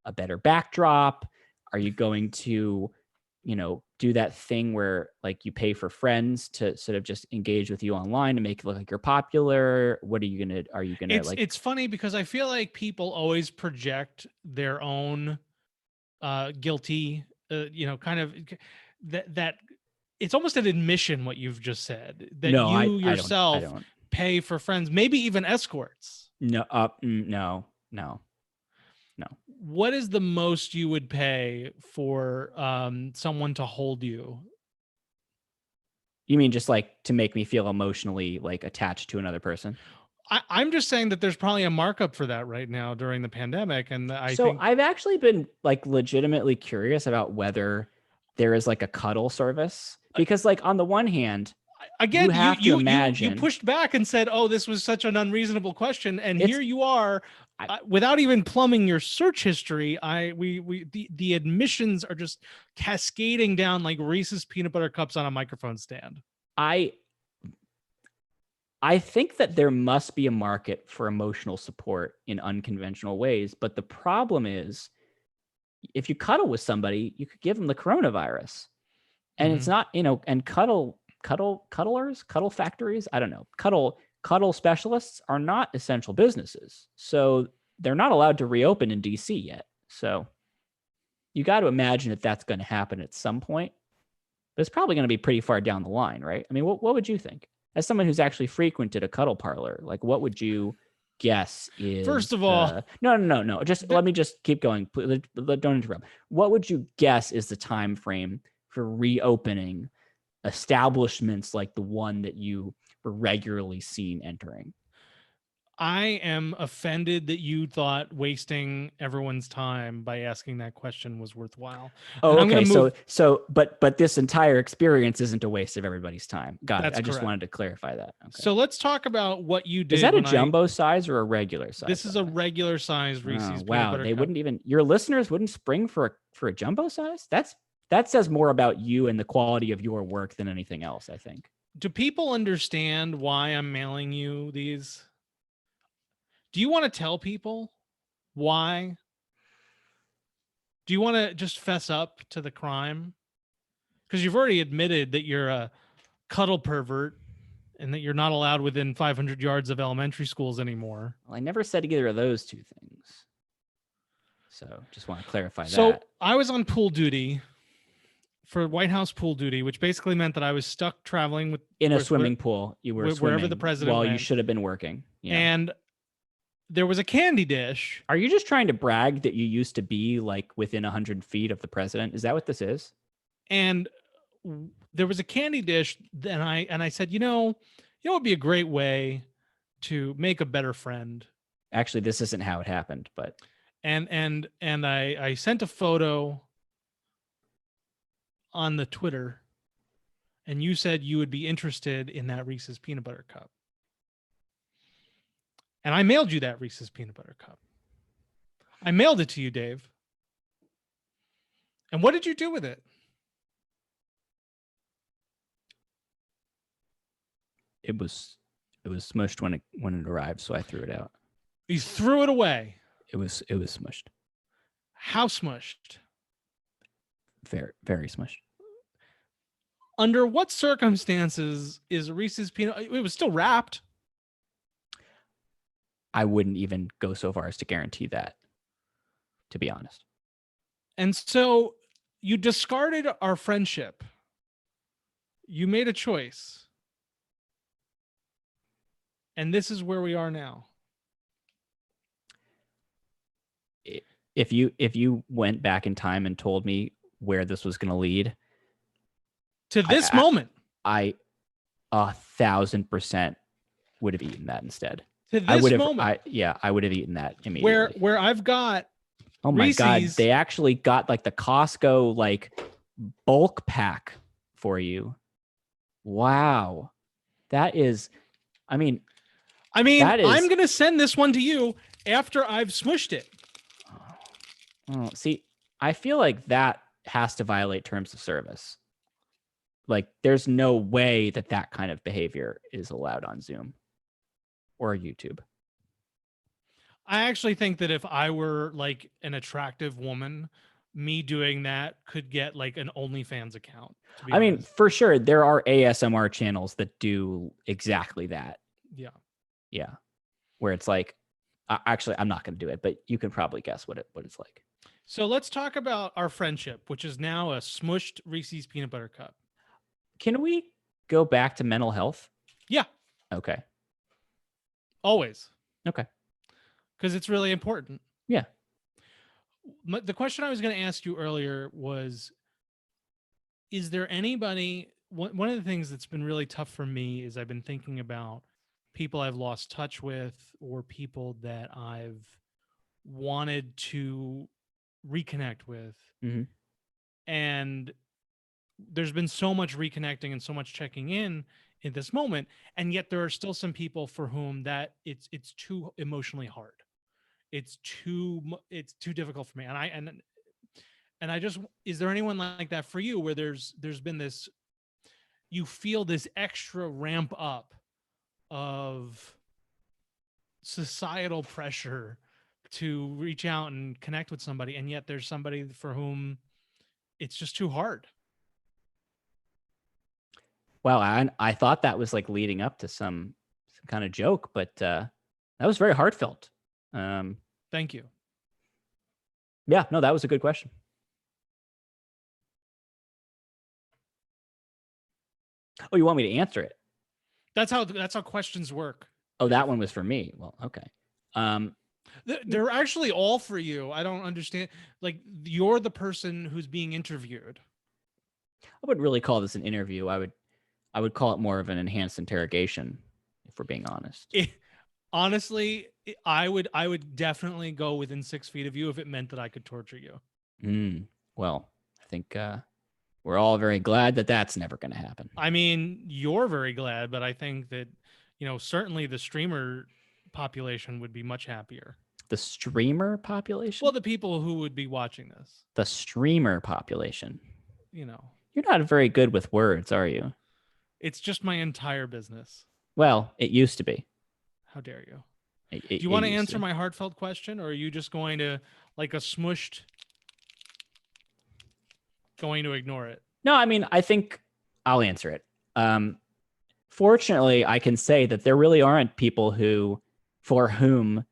a better backdrop? Are you going to, do that thing where like you pay for friends to sort of just engage with you online and make it look like you're popular? What are you going to, it's funny because I feel like people always project their own guilty, kind of that it's almost an admission what you've just said that you yourself pay for friends, maybe even escorts. No. What is the most you would pay for someone to hold you? You mean just like to make me feel emotionally like attached to another person? I'm just saying that there's probably a markup for that right now during the pandemic. And I've actually been like legitimately curious about whether there is like a cuddle service, because like on the one hand, again, you pushed back and said, "Oh, this was such an unreasonable question," and here you are, without even plumbing your search history. The admissions are just cascading down like Reese's peanut butter cups on a microphone stand. I think that there must be a market for emotional support in unconventional ways, but the problem is, if you cuddle with somebody, you could give them the coronavirus, and it's not, and cuddle factories, I don't know, cuddle specialists are not essential businesses. So they're not allowed to reopen in DC yet. So you got to imagine that that's going to happen at some point, but it's probably going to be pretty far down the line, right? I mean, what would you think as someone who's actually frequented a cuddle parlor? Like, what would you guess is, first of all, no, just let me just keep going. Please, don't interrupt. What would you guess is the time frame for reopening establishments like the one that you were regularly seen entering? I am offended that you thought wasting everyone's time by asking that question was worthwhile. Oh, okay. But this entire experience isn't a waste of everybody's time. Got it. I just wanted to clarify that. Okay. So let's talk about what you did. Is that a jumbo size or a regular size? This is a regular size Reese's. Wow, they wouldn't even, your listeners wouldn't spring for a jumbo size? That says more about you and the quality of your work than anything else, I think. Do people understand why I'm mailing you these? Do you want to tell people why? Do you want to just fess up to the crime? Because you've already admitted that you're a cuddle pervert and that you're not allowed within 500 yards of elementary schools anymore. Well, I never said either of those two things. So just want to clarify that. So I was on pool duty for White House pool duty, which basically meant that I was stuck traveling in a with swimming pool. You were wherever swimming the president while you went. should have been working. Yeah. And there was a candy dish. Are you just trying to brag that you used to be like within 100 feet of the president? Is that what this is? And there was a candy dish, and I said, it would be a great way to make a better friend. Actually, this isn't how it happened, but and I sent a photo on the Twitter, and you said you would be interested in that Reese's peanut butter cup. And I mailed you that Reese's peanut butter cup. I mailed it to you, Dave. And what did you do with it? it was smushed when it arrived, so I threw it out. You threw it away. It was smushed. How smushed? Very, very smushed. Under what circumstances is Reese's peanut? It was still wrapped. I wouldn't even go so far as to guarantee that, to be honest. And so you discarded our friendship. You made a choice. And this is where we are now. If you went back in time and told me where this was going to lead to this moment, I 1,000% would have eaten that instead. To this moment, I would have eaten that immediately. Where I've got, oh my God, they actually got like the Costco like bulk pack for you. Wow, that is, I'm gonna send this one to you after I've smushed it. Oh, see, I feel like that has to violate terms of service. Like, there's no way that kind of behavior is allowed on Zoom or YouTube. I actually think that if I were like an attractive woman, me doing that could get like an OnlyFans account. I mean, for sure, there are ASMR channels that do exactly that. Yeah. Yeah. Where it's like, actually, I'm not going to do it, but you can probably guess what it's like. So let's talk about our friendship, which is now a smushed Reese's peanut butter cup. Can we go back to mental health? Yeah. Okay. Always. Okay. Because it's really important. Yeah. The question I was going to ask you earlier was, is there anybody, one of the things that's been really tough for me is I've been thinking about people I've lost touch with or people that I've wanted to reconnect with. Mm-hmm. And there's been so much reconnecting and so much checking in this moment, and yet there are still some people for whom that it's too emotionally hard. It's too difficult for me. And I just, is there anyone like that for you where there's been this, you feel this extra ramp up of societal pressure to reach out and connect with somebody, and yet there's somebody for whom it's just too hard? Wow, I thought that was like leading up to some kind of joke, but that was very heartfelt. Thank you. Yeah, no, that was a good question. Oh, you want me to answer it? That's how questions work. Oh, that one was for me. Well, okay. They're actually all for you. I don't understand. Like, you're the person who's being interviewed. I wouldn't really call this an interview. I would call it more of an enhanced interrogation, if we're being honest. Honestly, I would definitely go within 6 feet of you if it meant that I could torture you. Well, I think we're all very glad that that's never going to happen. I mean, you're very glad, but I think that, certainly the streamer population would be much happier. The streamer population? Well, the people who would be watching this. The streamer population. You're not very good with words, are you? It's just my entire business. Well, it used to be. How dare you? Do you want to answer my heartfelt question, or are you just going to, like a smushed, going to ignore it? No, I mean, I think I'll answer it. Fortunately, I can say that there really aren't people for whom,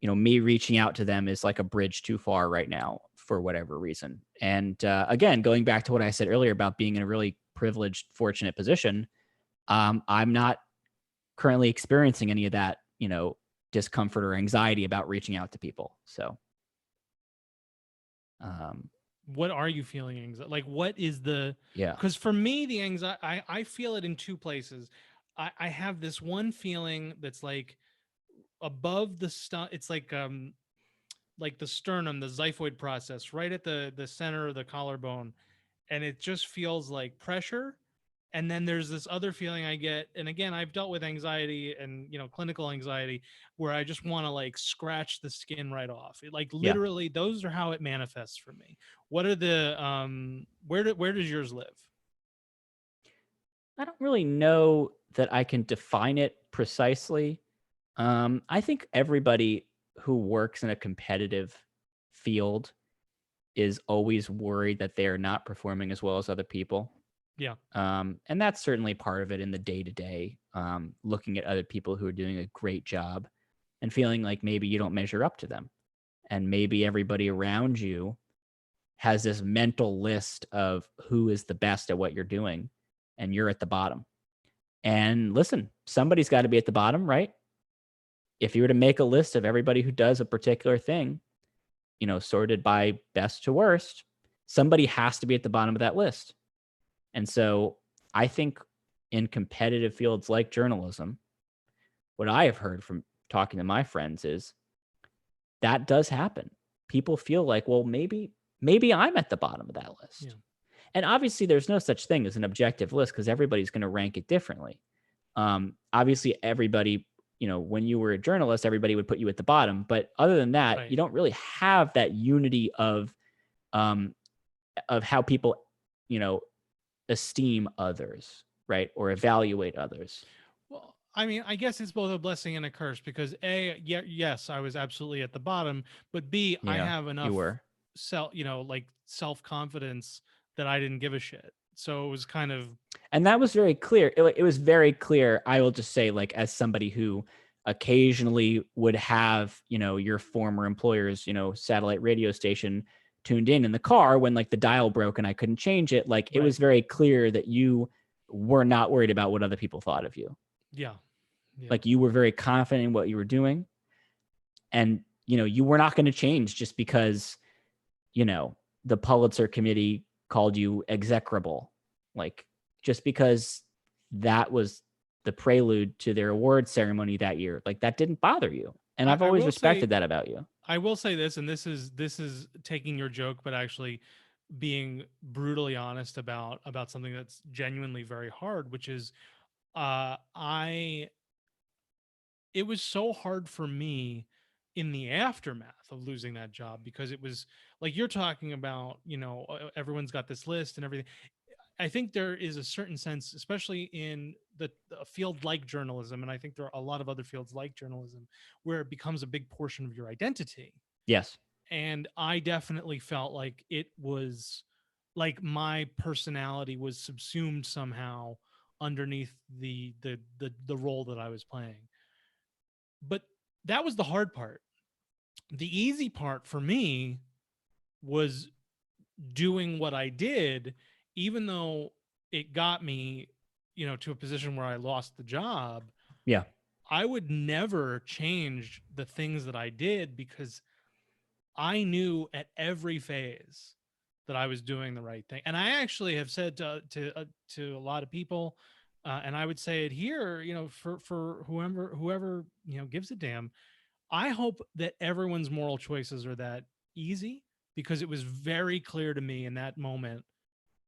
me reaching out to them is like a bridge too far right now for whatever reason. And again, going back to what I said earlier about being in a really privileged, fortunate position, I'm not currently experiencing any of that, discomfort or anxiety about reaching out to people. So, what are you feeling anxiety? Like, what is the, yeah, because for me, the anxiety, I feel it in two places. I have this one feeling that's like above the stuff. It's like the sternum, the xiphoid process, right at the center of the collarbone, and it just feels like pressure. And then there's this other feeling I get, and again, I've dealt with anxiety and clinical anxiety, where I just want to like scratch the skin right off. Like yeah. literally, those are how it manifests for me. What are the where does yours live? I don't really know that I can define it precisely. I think everybody who works in a competitive field is always worried that they are not performing as well as other people. Yeah. And that's certainly part of it in the day to day, looking at other people who are doing a great job and feeling like maybe you don't measure up to them. And maybe everybody around you has this mental list of who is the best at what you're doing, and you're at the bottom. And listen, somebody's got to be at the bottom, right? If you were to make a list of everybody who does a particular thing, sorted by best to worst, somebody has to be at the bottom of that list. And so I think in competitive fields like journalism, what I have heard from talking to my friends is that does happen. People feel like, well, maybe I'm at the bottom of that list. Yeah. And obviously there's no such thing as an objective list because everybody's going to rank it differently. Obviously everybody, when you were a journalist, everybody would put you at the bottom. But other than that, Right. you don't really have that unity of how people, esteem others, right? Or evaluate others. Well, I mean, I guess it's both a blessing and a curse because A, yeah, yes, I was absolutely at the bottom, but B, I Yeah, have you enough were. like self-confidence that I didn't give a shit. So it was kind of, And that was very clear. It was very clear. I will just say, like, as somebody who occasionally would have, your former employer's, satellite radio station tuned in the car when like the dial broke and I couldn't change it. Like, it right. was very clear that you were not worried about what other people thought of you. Yeah. Yeah. Like, you were very confident in what you were doing. And, you were not going to change just because, the Pulitzer Committee called you execrable. Like, just because that was the prelude to their award ceremony that year, like that didn't bother you. And I've I always will respected say, that about you. I will say this, and this is taking your joke, but actually being brutally honest about something that's genuinely very hard, which is I it was so hard for me in the aftermath of losing that job because it was like you're talking about, everyone's got this list and everything. I think there is a certain sense, especially in a field like journalism, and I think there are a lot of other fields like journalism, where it becomes a big portion of your identity. Yes. And I definitely felt like it was like my personality was subsumed somehow underneath the role that I was playing. But that was the hard part. The easy part for me was doing what I did, even though it got me, to a position where I lost the job. Yeah. I would never change the things that I did because I knew at every phase that I was doing the right thing. And I actually have said to a lot of people, and I would say it here, for whoever gives a damn. I hope that everyone's moral choices are that easy because it was very clear to me in that moment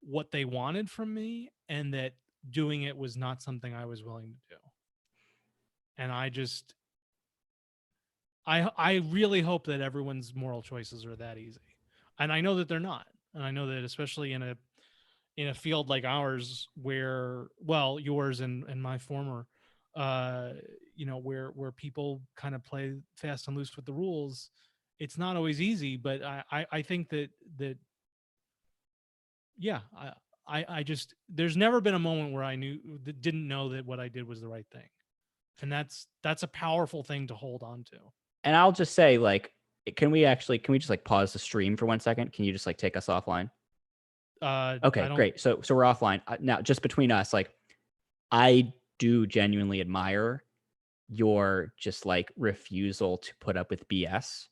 what they wanted from me and that doing it was not something I was willing to do. And I really hope that everyone's moral choices are that easy. And I know that they're not. And I know that especially in a field like ours where, well, yours and my former, where people kind of play fast and loose with the rules, it's not always easy. But I think that yeah, I just there's never been a moment where I didn't know that what I did was the right thing, and that's a powerful thing to hold on to. And I'll just say, like, can we just like pause the stream for 1 second? Can you just like take us offline? Okay, great. So we're offline now. Just between us, like, I do genuinely admire your just like refusal to put up with BS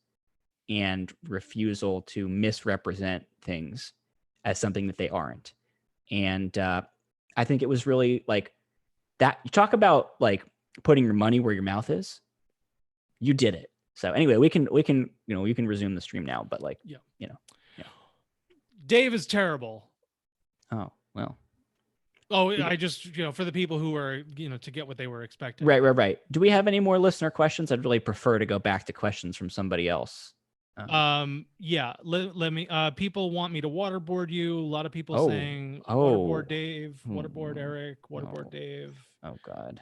and refusal to misrepresent things as something that they aren't. And I think it was really like that. You talk about like putting your money where your mouth is. You did it. So anyway, we can you can resume the stream now. But like, yeah. Dave is terrible. Oh well. Oh, I just for the people who are to get what they were expecting. Right. Do we have any more listener questions? I'd really prefer to go back to questions from somebody else. Yeah. Let me. People want me to waterboard you. A lot of people saying waterboard Dave, waterboard Eric, waterboard Dave. Oh God.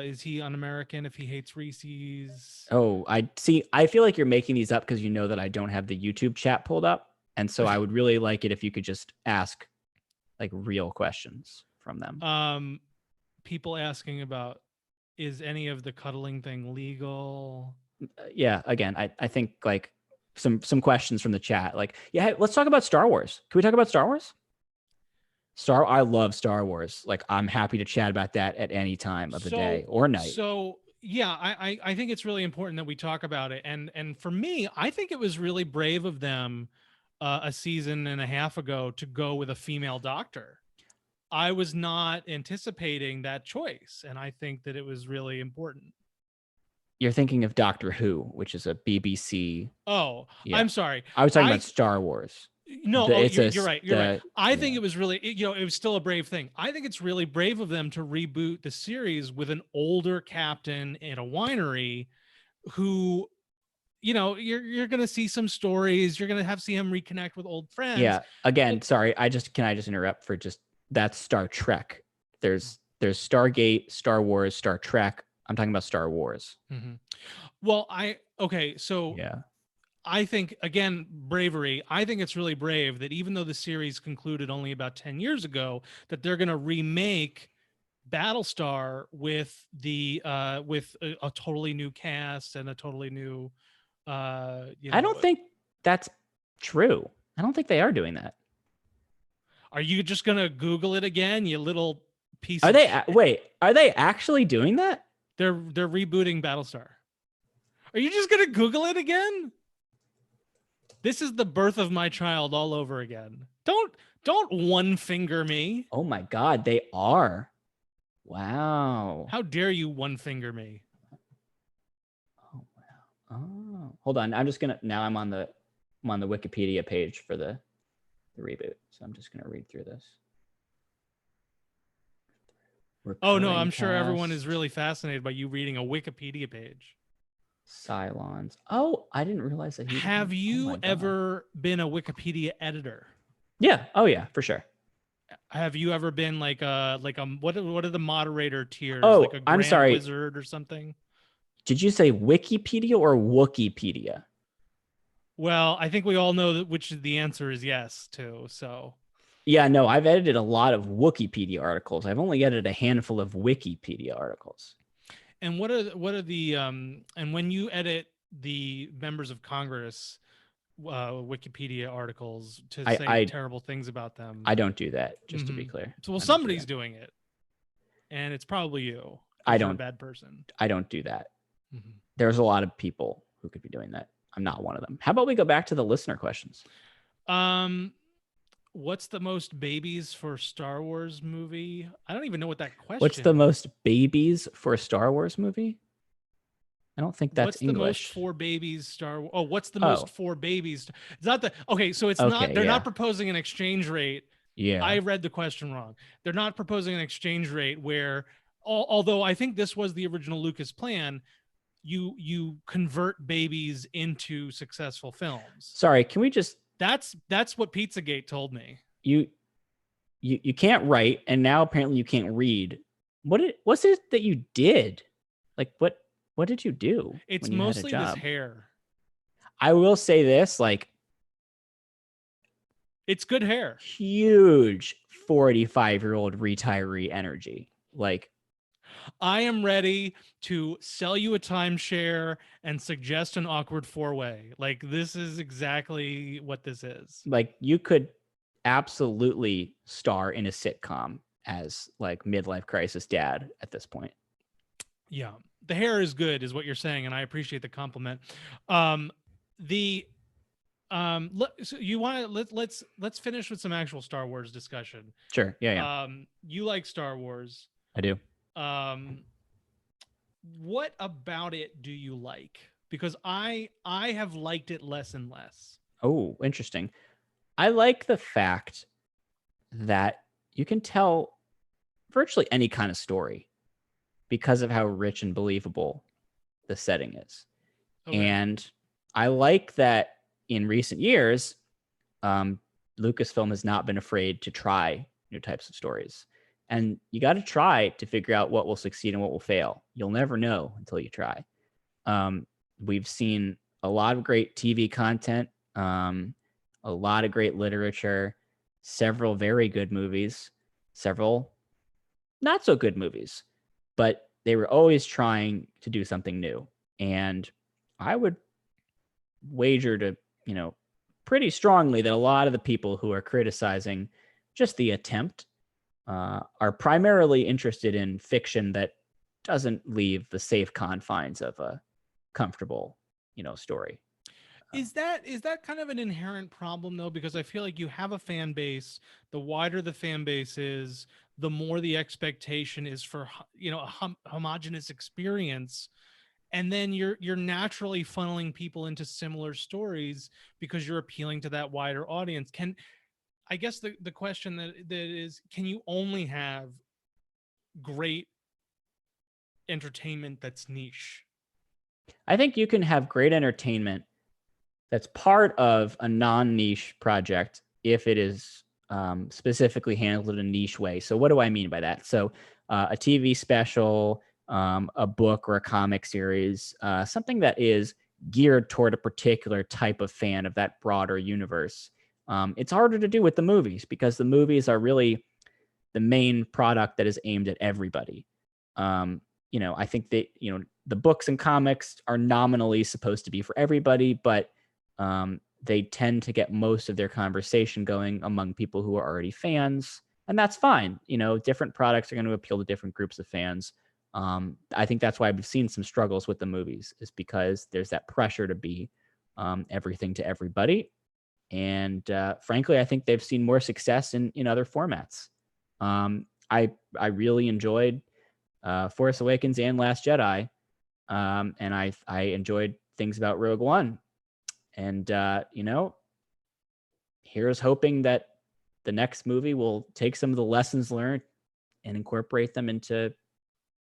Is he un-American if he hates Reese's? Oh, I see. I feel like you're making these up because you know that I don't have the YouTube chat pulled up, and so I would really like it if you could just ask like real questions from them. People asking about, is any of the cuddling thing legal? Yeah. Again, I think like some questions from the chat. Like, yeah, hey, let's talk about Star Wars. Can we talk about Star Wars? I love Star Wars. Like, I'm happy to chat about that at any time of the day or night. So yeah, I think it's really important that we talk about it. And for me, I think it was really brave of them a season and a half ago to go with a female doctor. I was not anticipating that choice, and I think that it was really important. You're thinking of Doctor Who, which is a BBC. Oh, yeah. I'm sorry. I was talking about Star Wars. No, you're right. You're right. I think it was really, it was still a brave thing. I think it's really brave of them to reboot the series with an older captain at a winery who, you're going to see some stories. You're going to see him reconnect with old friends. Yeah. Again, sorry. Can I just interrupt for just, that's Star Trek. There's Stargate, Star Wars, Star Trek. I'm talking about Star Wars. Mm-hmm. Well, so yeah. I think, again, bravery. I think it's really brave that even though the series concluded only about 10 years ago, that they're going to remake Battlestar with a totally new cast and a totally new. I don't think that's true. I don't think they are doing that. Are you just going to Google it again, you little piece of shit? Wait, are they actually doing that? They're rebooting Battlestar. Are you just going to Google it again? This is the birth of my child all over again. Don't one finger me. Oh my God, they are. Wow. How dare you one finger me? Oh wow. Oh, hold on. I'm on the Wikipedia page for the reboot. So I'm just gonna read through this. Oh no, I'm sure everyone is really fascinated by you reading a Wikipedia page. Cylons. Oh, I didn't realize that. Have you ever been a Wikipedia editor? Yeah. Oh yeah, for sure. Have you ever been like a what are the moderator tiers? Oh, like a I'm sorry, wizard or something? Did you say Wikipedia or Wookieepedia? Well, I think we all know which the answer is yes to. So. Yeah, no, I've edited a lot of Wookieepedia articles. I've only edited a handful of Wikipedia articles. And what are the and when you edit the members of Congress Wikipedia articles to say terrible things about them? I don't do that, just to be clear. So somebody's doing it, and it's probably you. You're a bad person. I don't do that. Mm-hmm. There's a lot of people who could be doing that. I'm not one of them. How about we go back to the listener questions? What's the most babies for Star Wars movie? I don't even know what that question. What's the most babies for a Star Wars movie? I don't think that's English. What's the most for babies Star Wars? Oh, what's the most for babies? It's not the okay. So it's not. They're not proposing an exchange rate. Yeah, I read the question wrong. They're not proposing an exchange rate where, although I think this was the original Lucas plan, you convert babies into successful films. Sorry, can we just? That's what Pizzagate told me. You can't write, and now apparently you can't read. What's it that you did? Like what did you do? It's mostly his hair. I will say this, like, it's good hair. Huge 45-year-old retiree energy. Like, I am ready to sell you a timeshare and suggest an awkward four-way. Like, this is exactly what this is. Like, you could absolutely star in a sitcom as like midlife crisis dad at this point. Yeah. The hair is good, is what you're saying, and I appreciate the compliment. Um, the so you want to let's finish with some actual Star Wars discussion. Sure. Yeah. You like Star Wars. I do. Um, what about it do you like? Because I have liked it less and less. Oh, interesting. I like the fact that you can tell virtually any kind of story because of how rich and believable the setting is. Okay. And I like that in recent years, Lucasfilm has not been afraid to try new types of stories. And you got to try to figure out what will succeed and what will fail. You'll never know until you try. We've seen a lot of great TV content, a lot of great literature, several very good movies, several not so good movies, but they were always trying to do something new. And I would wager to, pretty strongly that a lot of the people who are criticizing just the attempt are primarily interested in fiction that doesn't leave the safe confines of a comfortable, story. Is that kind of an inherent problem though? Because I feel like you have a fan base. The wider the fan base is, the more the expectation is for a homogenous experience, and then you're naturally funneling people into similar stories because you're appealing to that wider audience. I guess the question that is, can you only have great entertainment that's niche? I think you can have great entertainment that's part of a non-niche project if it is specifically handled in a niche way. So what do I mean by that? So a TV special, a book or a comic series, something that is geared toward a particular type of fan of that broader universe. It's harder to do with the movies because the movies are really the main product that is aimed at everybody. I think that, the books and comics are nominally supposed to be for everybody, but they tend to get most of their conversation going among people who are already fans, and that's fine. Different products are going to appeal to different groups of fans. I think that's why we've seen some struggles with the movies, is because there's that pressure to be everything to everybody. And frankly, I think they've seen more success in other formats. I really enjoyed Force Awakens and Last Jedi, and I enjoyed things about Rogue One. And, here's hoping that the next movie will take some of the lessons learned and incorporate them into,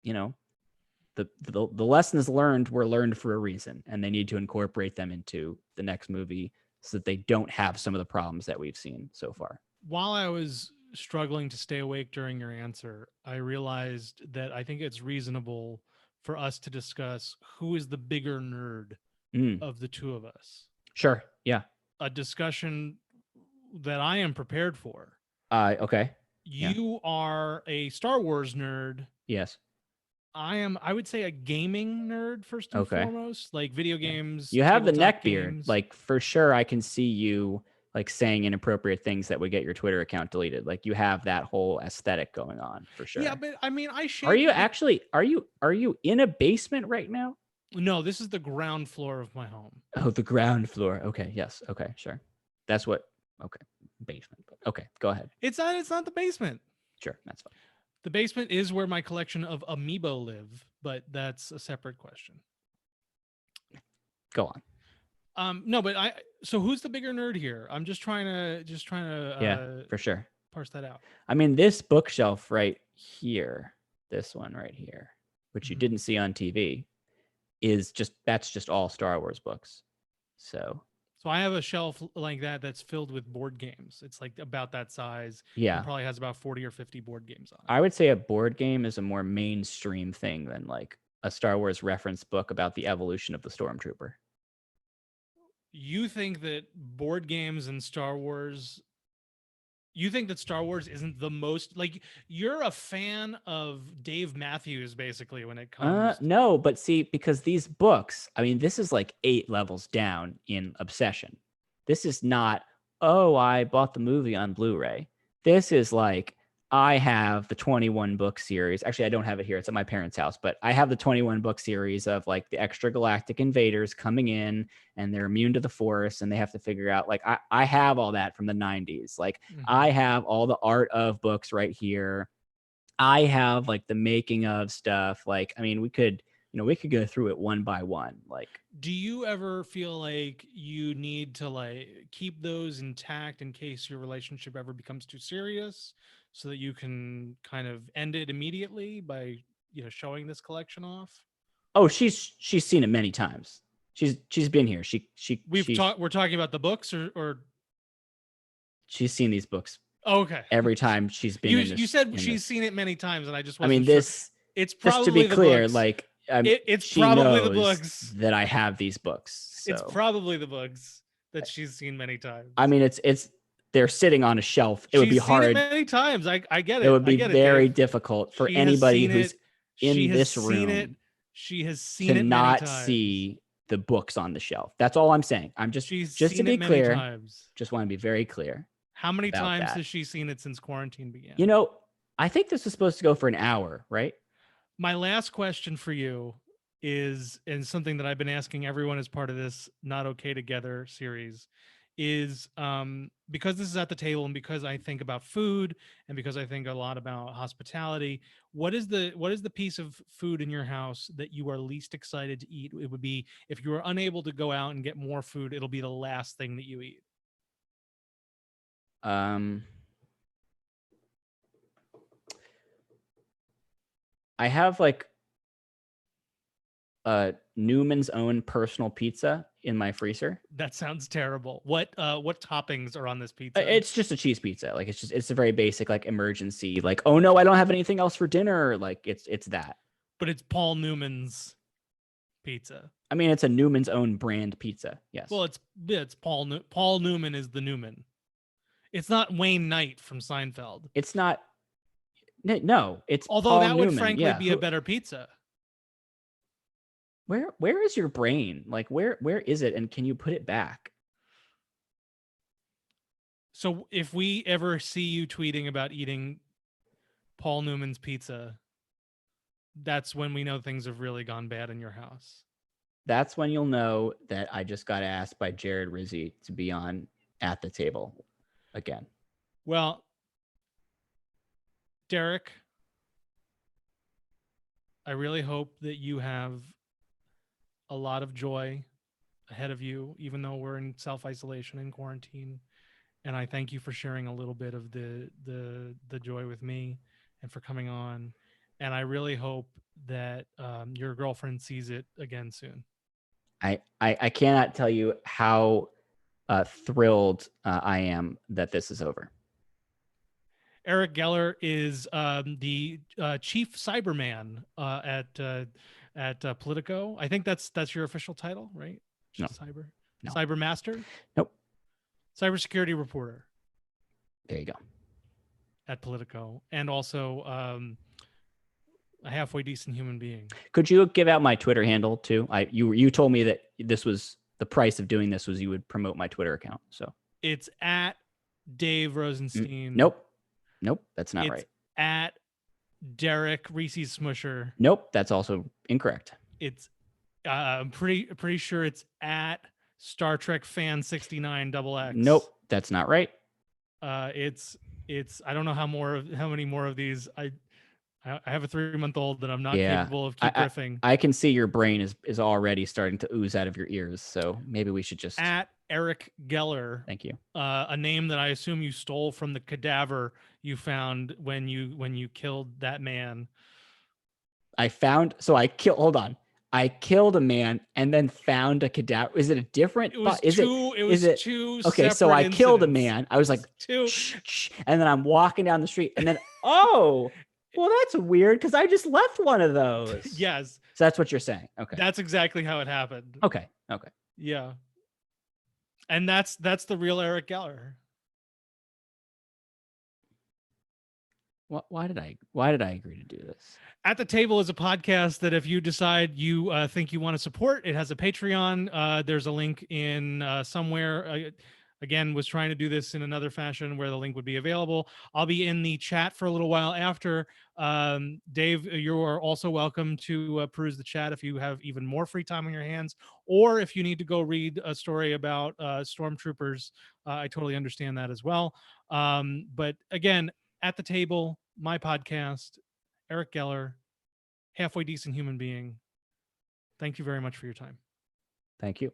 the lessons learned were learned for a reason, and they need to incorporate them into the next movie so that they don't have some of the problems that we've seen so far. While I was struggling to stay awake during your answer, I realized that I think it's reasonable for us to discuss who is the bigger nerd of the two of us. Sure. Yeah. A discussion that I am prepared for. Okay. You are a Star Wars nerd. Yes. I would say, a gaming nerd first and foremost, like video games. You have the neck beard. Like, for sure, I can see you like saying inappropriate things that would get your Twitter account deleted. Like, you have that whole aesthetic going on for sure. Yeah, but I mean, Are you in a basement right now? No, this is the ground floor of my home. Oh, the ground floor. Okay. Yes. Okay. Sure. That's what. Okay. Basement. Okay. Go ahead. It's not the basement. Sure. That's fine. The basement is where my collection of amiibo live, but that's a separate question. Go on. No, but so who's the bigger nerd here? I'm just trying to yeah, for sure, parse that out. I mean, this bookshelf right here, this one right here, which you didn't see on TV, that's just all Star Wars books. So I have a shelf like that that's filled with board games. It's like about that size. Yeah. It probably has about 40 or 50 board games on it. I would say a board game is a more mainstream thing than like a Star Wars reference book about the evolution of the Stormtrooper. You think that board games and Star Wars You think that Star Wars isn't the most, like, you're a fan of Dave Matthews basically when it comes No, but see, because these books, I mean, this is like 8 levels down in obsession. This is not, oh, I bought the movie on Blu-ray. This is like, I have the 21 book series. Actually, I don't have it here. It's at my parents' house, but I have the 21 book series of like the extragalactic invaders coming in and they're immune to the Force and they have to figure out, like, I have all that from the 90s. Like, I have all the art of books right here. I have like the making of stuff. Like, I mean, we could go through it one by one. Like, do you ever feel like you need to like keep those intact in case your relationship ever becomes too serious so that you can kind of end it immediately by, showing this collection off? oh, she's seen it many times. She's been here. We're talking about the books or she's seen these books okay. every time she's been in this. You said she's seen it many times, and I just wasn't I mean, sure. this, it's probably, just to be clear, books. like, it's she probably the knows books that I have these books. So. It's probably the books that she's seen many times. I mean, it's they're sitting on a shelf. It would be hard. Seen it many times. I get it. It would be very Dave. difficult for anybody who's in this room. She has seen it to not see the books on the shelf. That's all I'm saying. I'm just to be clear. Just want to be very clear. How many times has she seen it since quarantine began? I think this is supposed to go for an hour, right? My last question for you is, and something that I've been asking everyone as part of this Not Okay Together series, is because this is at the table and because I think about food and because I think a lot about hospitality, what is the piece of food in your house that you are least excited to eat? It would be, if you were unable to go out and get more food, it'll be the last thing that you eat. I have like Newman's Own personal pizza in my freezer. That sounds terrible. What toppings are on this pizza? It's just a cheese pizza. Like, it's a very basic, like, emergency, like, oh no, I don't have anything else for dinner. Like, it's that. But it's Paul Newman's pizza. I mean, it's a Newman's Own brand pizza. Yes. Well, it's Paul Newman is the Newman. It's not Wayne Knight from Seinfeld. It's not. No, it's although Paul that Newman. Would frankly be a better pizza. Where is your brain? Like, where is it? And can you put it back? So if we ever see you tweeting about eating Paul Newman's pizza, that's when we know things have really gone bad in your house. That's when you'll know that I just got asked by Jared Rizzi to be on At the Table again. Well, Derek, I really hope that you have a lot of joy ahead of you, even though we're in self-isolation and quarantine. And I thank you for sharing a little bit of the joy with me and for coming on. And I really hope that your girlfriend sees it again soon. I cannot tell you how thrilled I am that this is over. Eric Geller is the chief Cyberman at Politico. I think that's your official title, right? No. No. Cybermaster? Nope. Cybersecurity reporter. There you go. At Politico, and also a halfway decent human being. Could you give out my Twitter handle too? You told me that this was the price of doing this was you would promote my Twitter account. So it's at Dave Rosenstein. Nope, that's not right. At Derek Reese's Smusher. Nope, that's also incorrect. It's I'm pretty sure it's at Star Trek fan 69 XX. Nope, that's not right. It's I don't know how many more of these. I have a 3-month-old that I'm not capable of keep riffing. I can see your brain is already starting to ooze out of your ears. So maybe we should just at Eric Geller. Thank you. A name that I assume you stole from the cadaver you found when you killed that man. Hold on. I killed a man and then found a cadaver. Is it a different? Two. Okay, so I killed a man. I was like, shh, and then I'm walking down the street, and then well, that's weird because I just left one of those. Yes. So that's what you're saying. Okay. That's exactly how it happened. Okay. Yeah. And that's the real Eric Geller. Why did I agree to do this? At the Table is a podcast that if you decide you think you want to support, it has a Patreon. There's a link in somewhere. Again, was trying to do this in another fashion where the link would be available. I'll be in the chat for a little while after. Dave, you are also welcome to peruse the chat if you have even more free time on your hands, or if you need to go read a story about stormtroopers. I totally understand that as well. But again, At the Table, my podcast, Eric Geller, halfway decent human being. Thank you very much for your time. Thank you.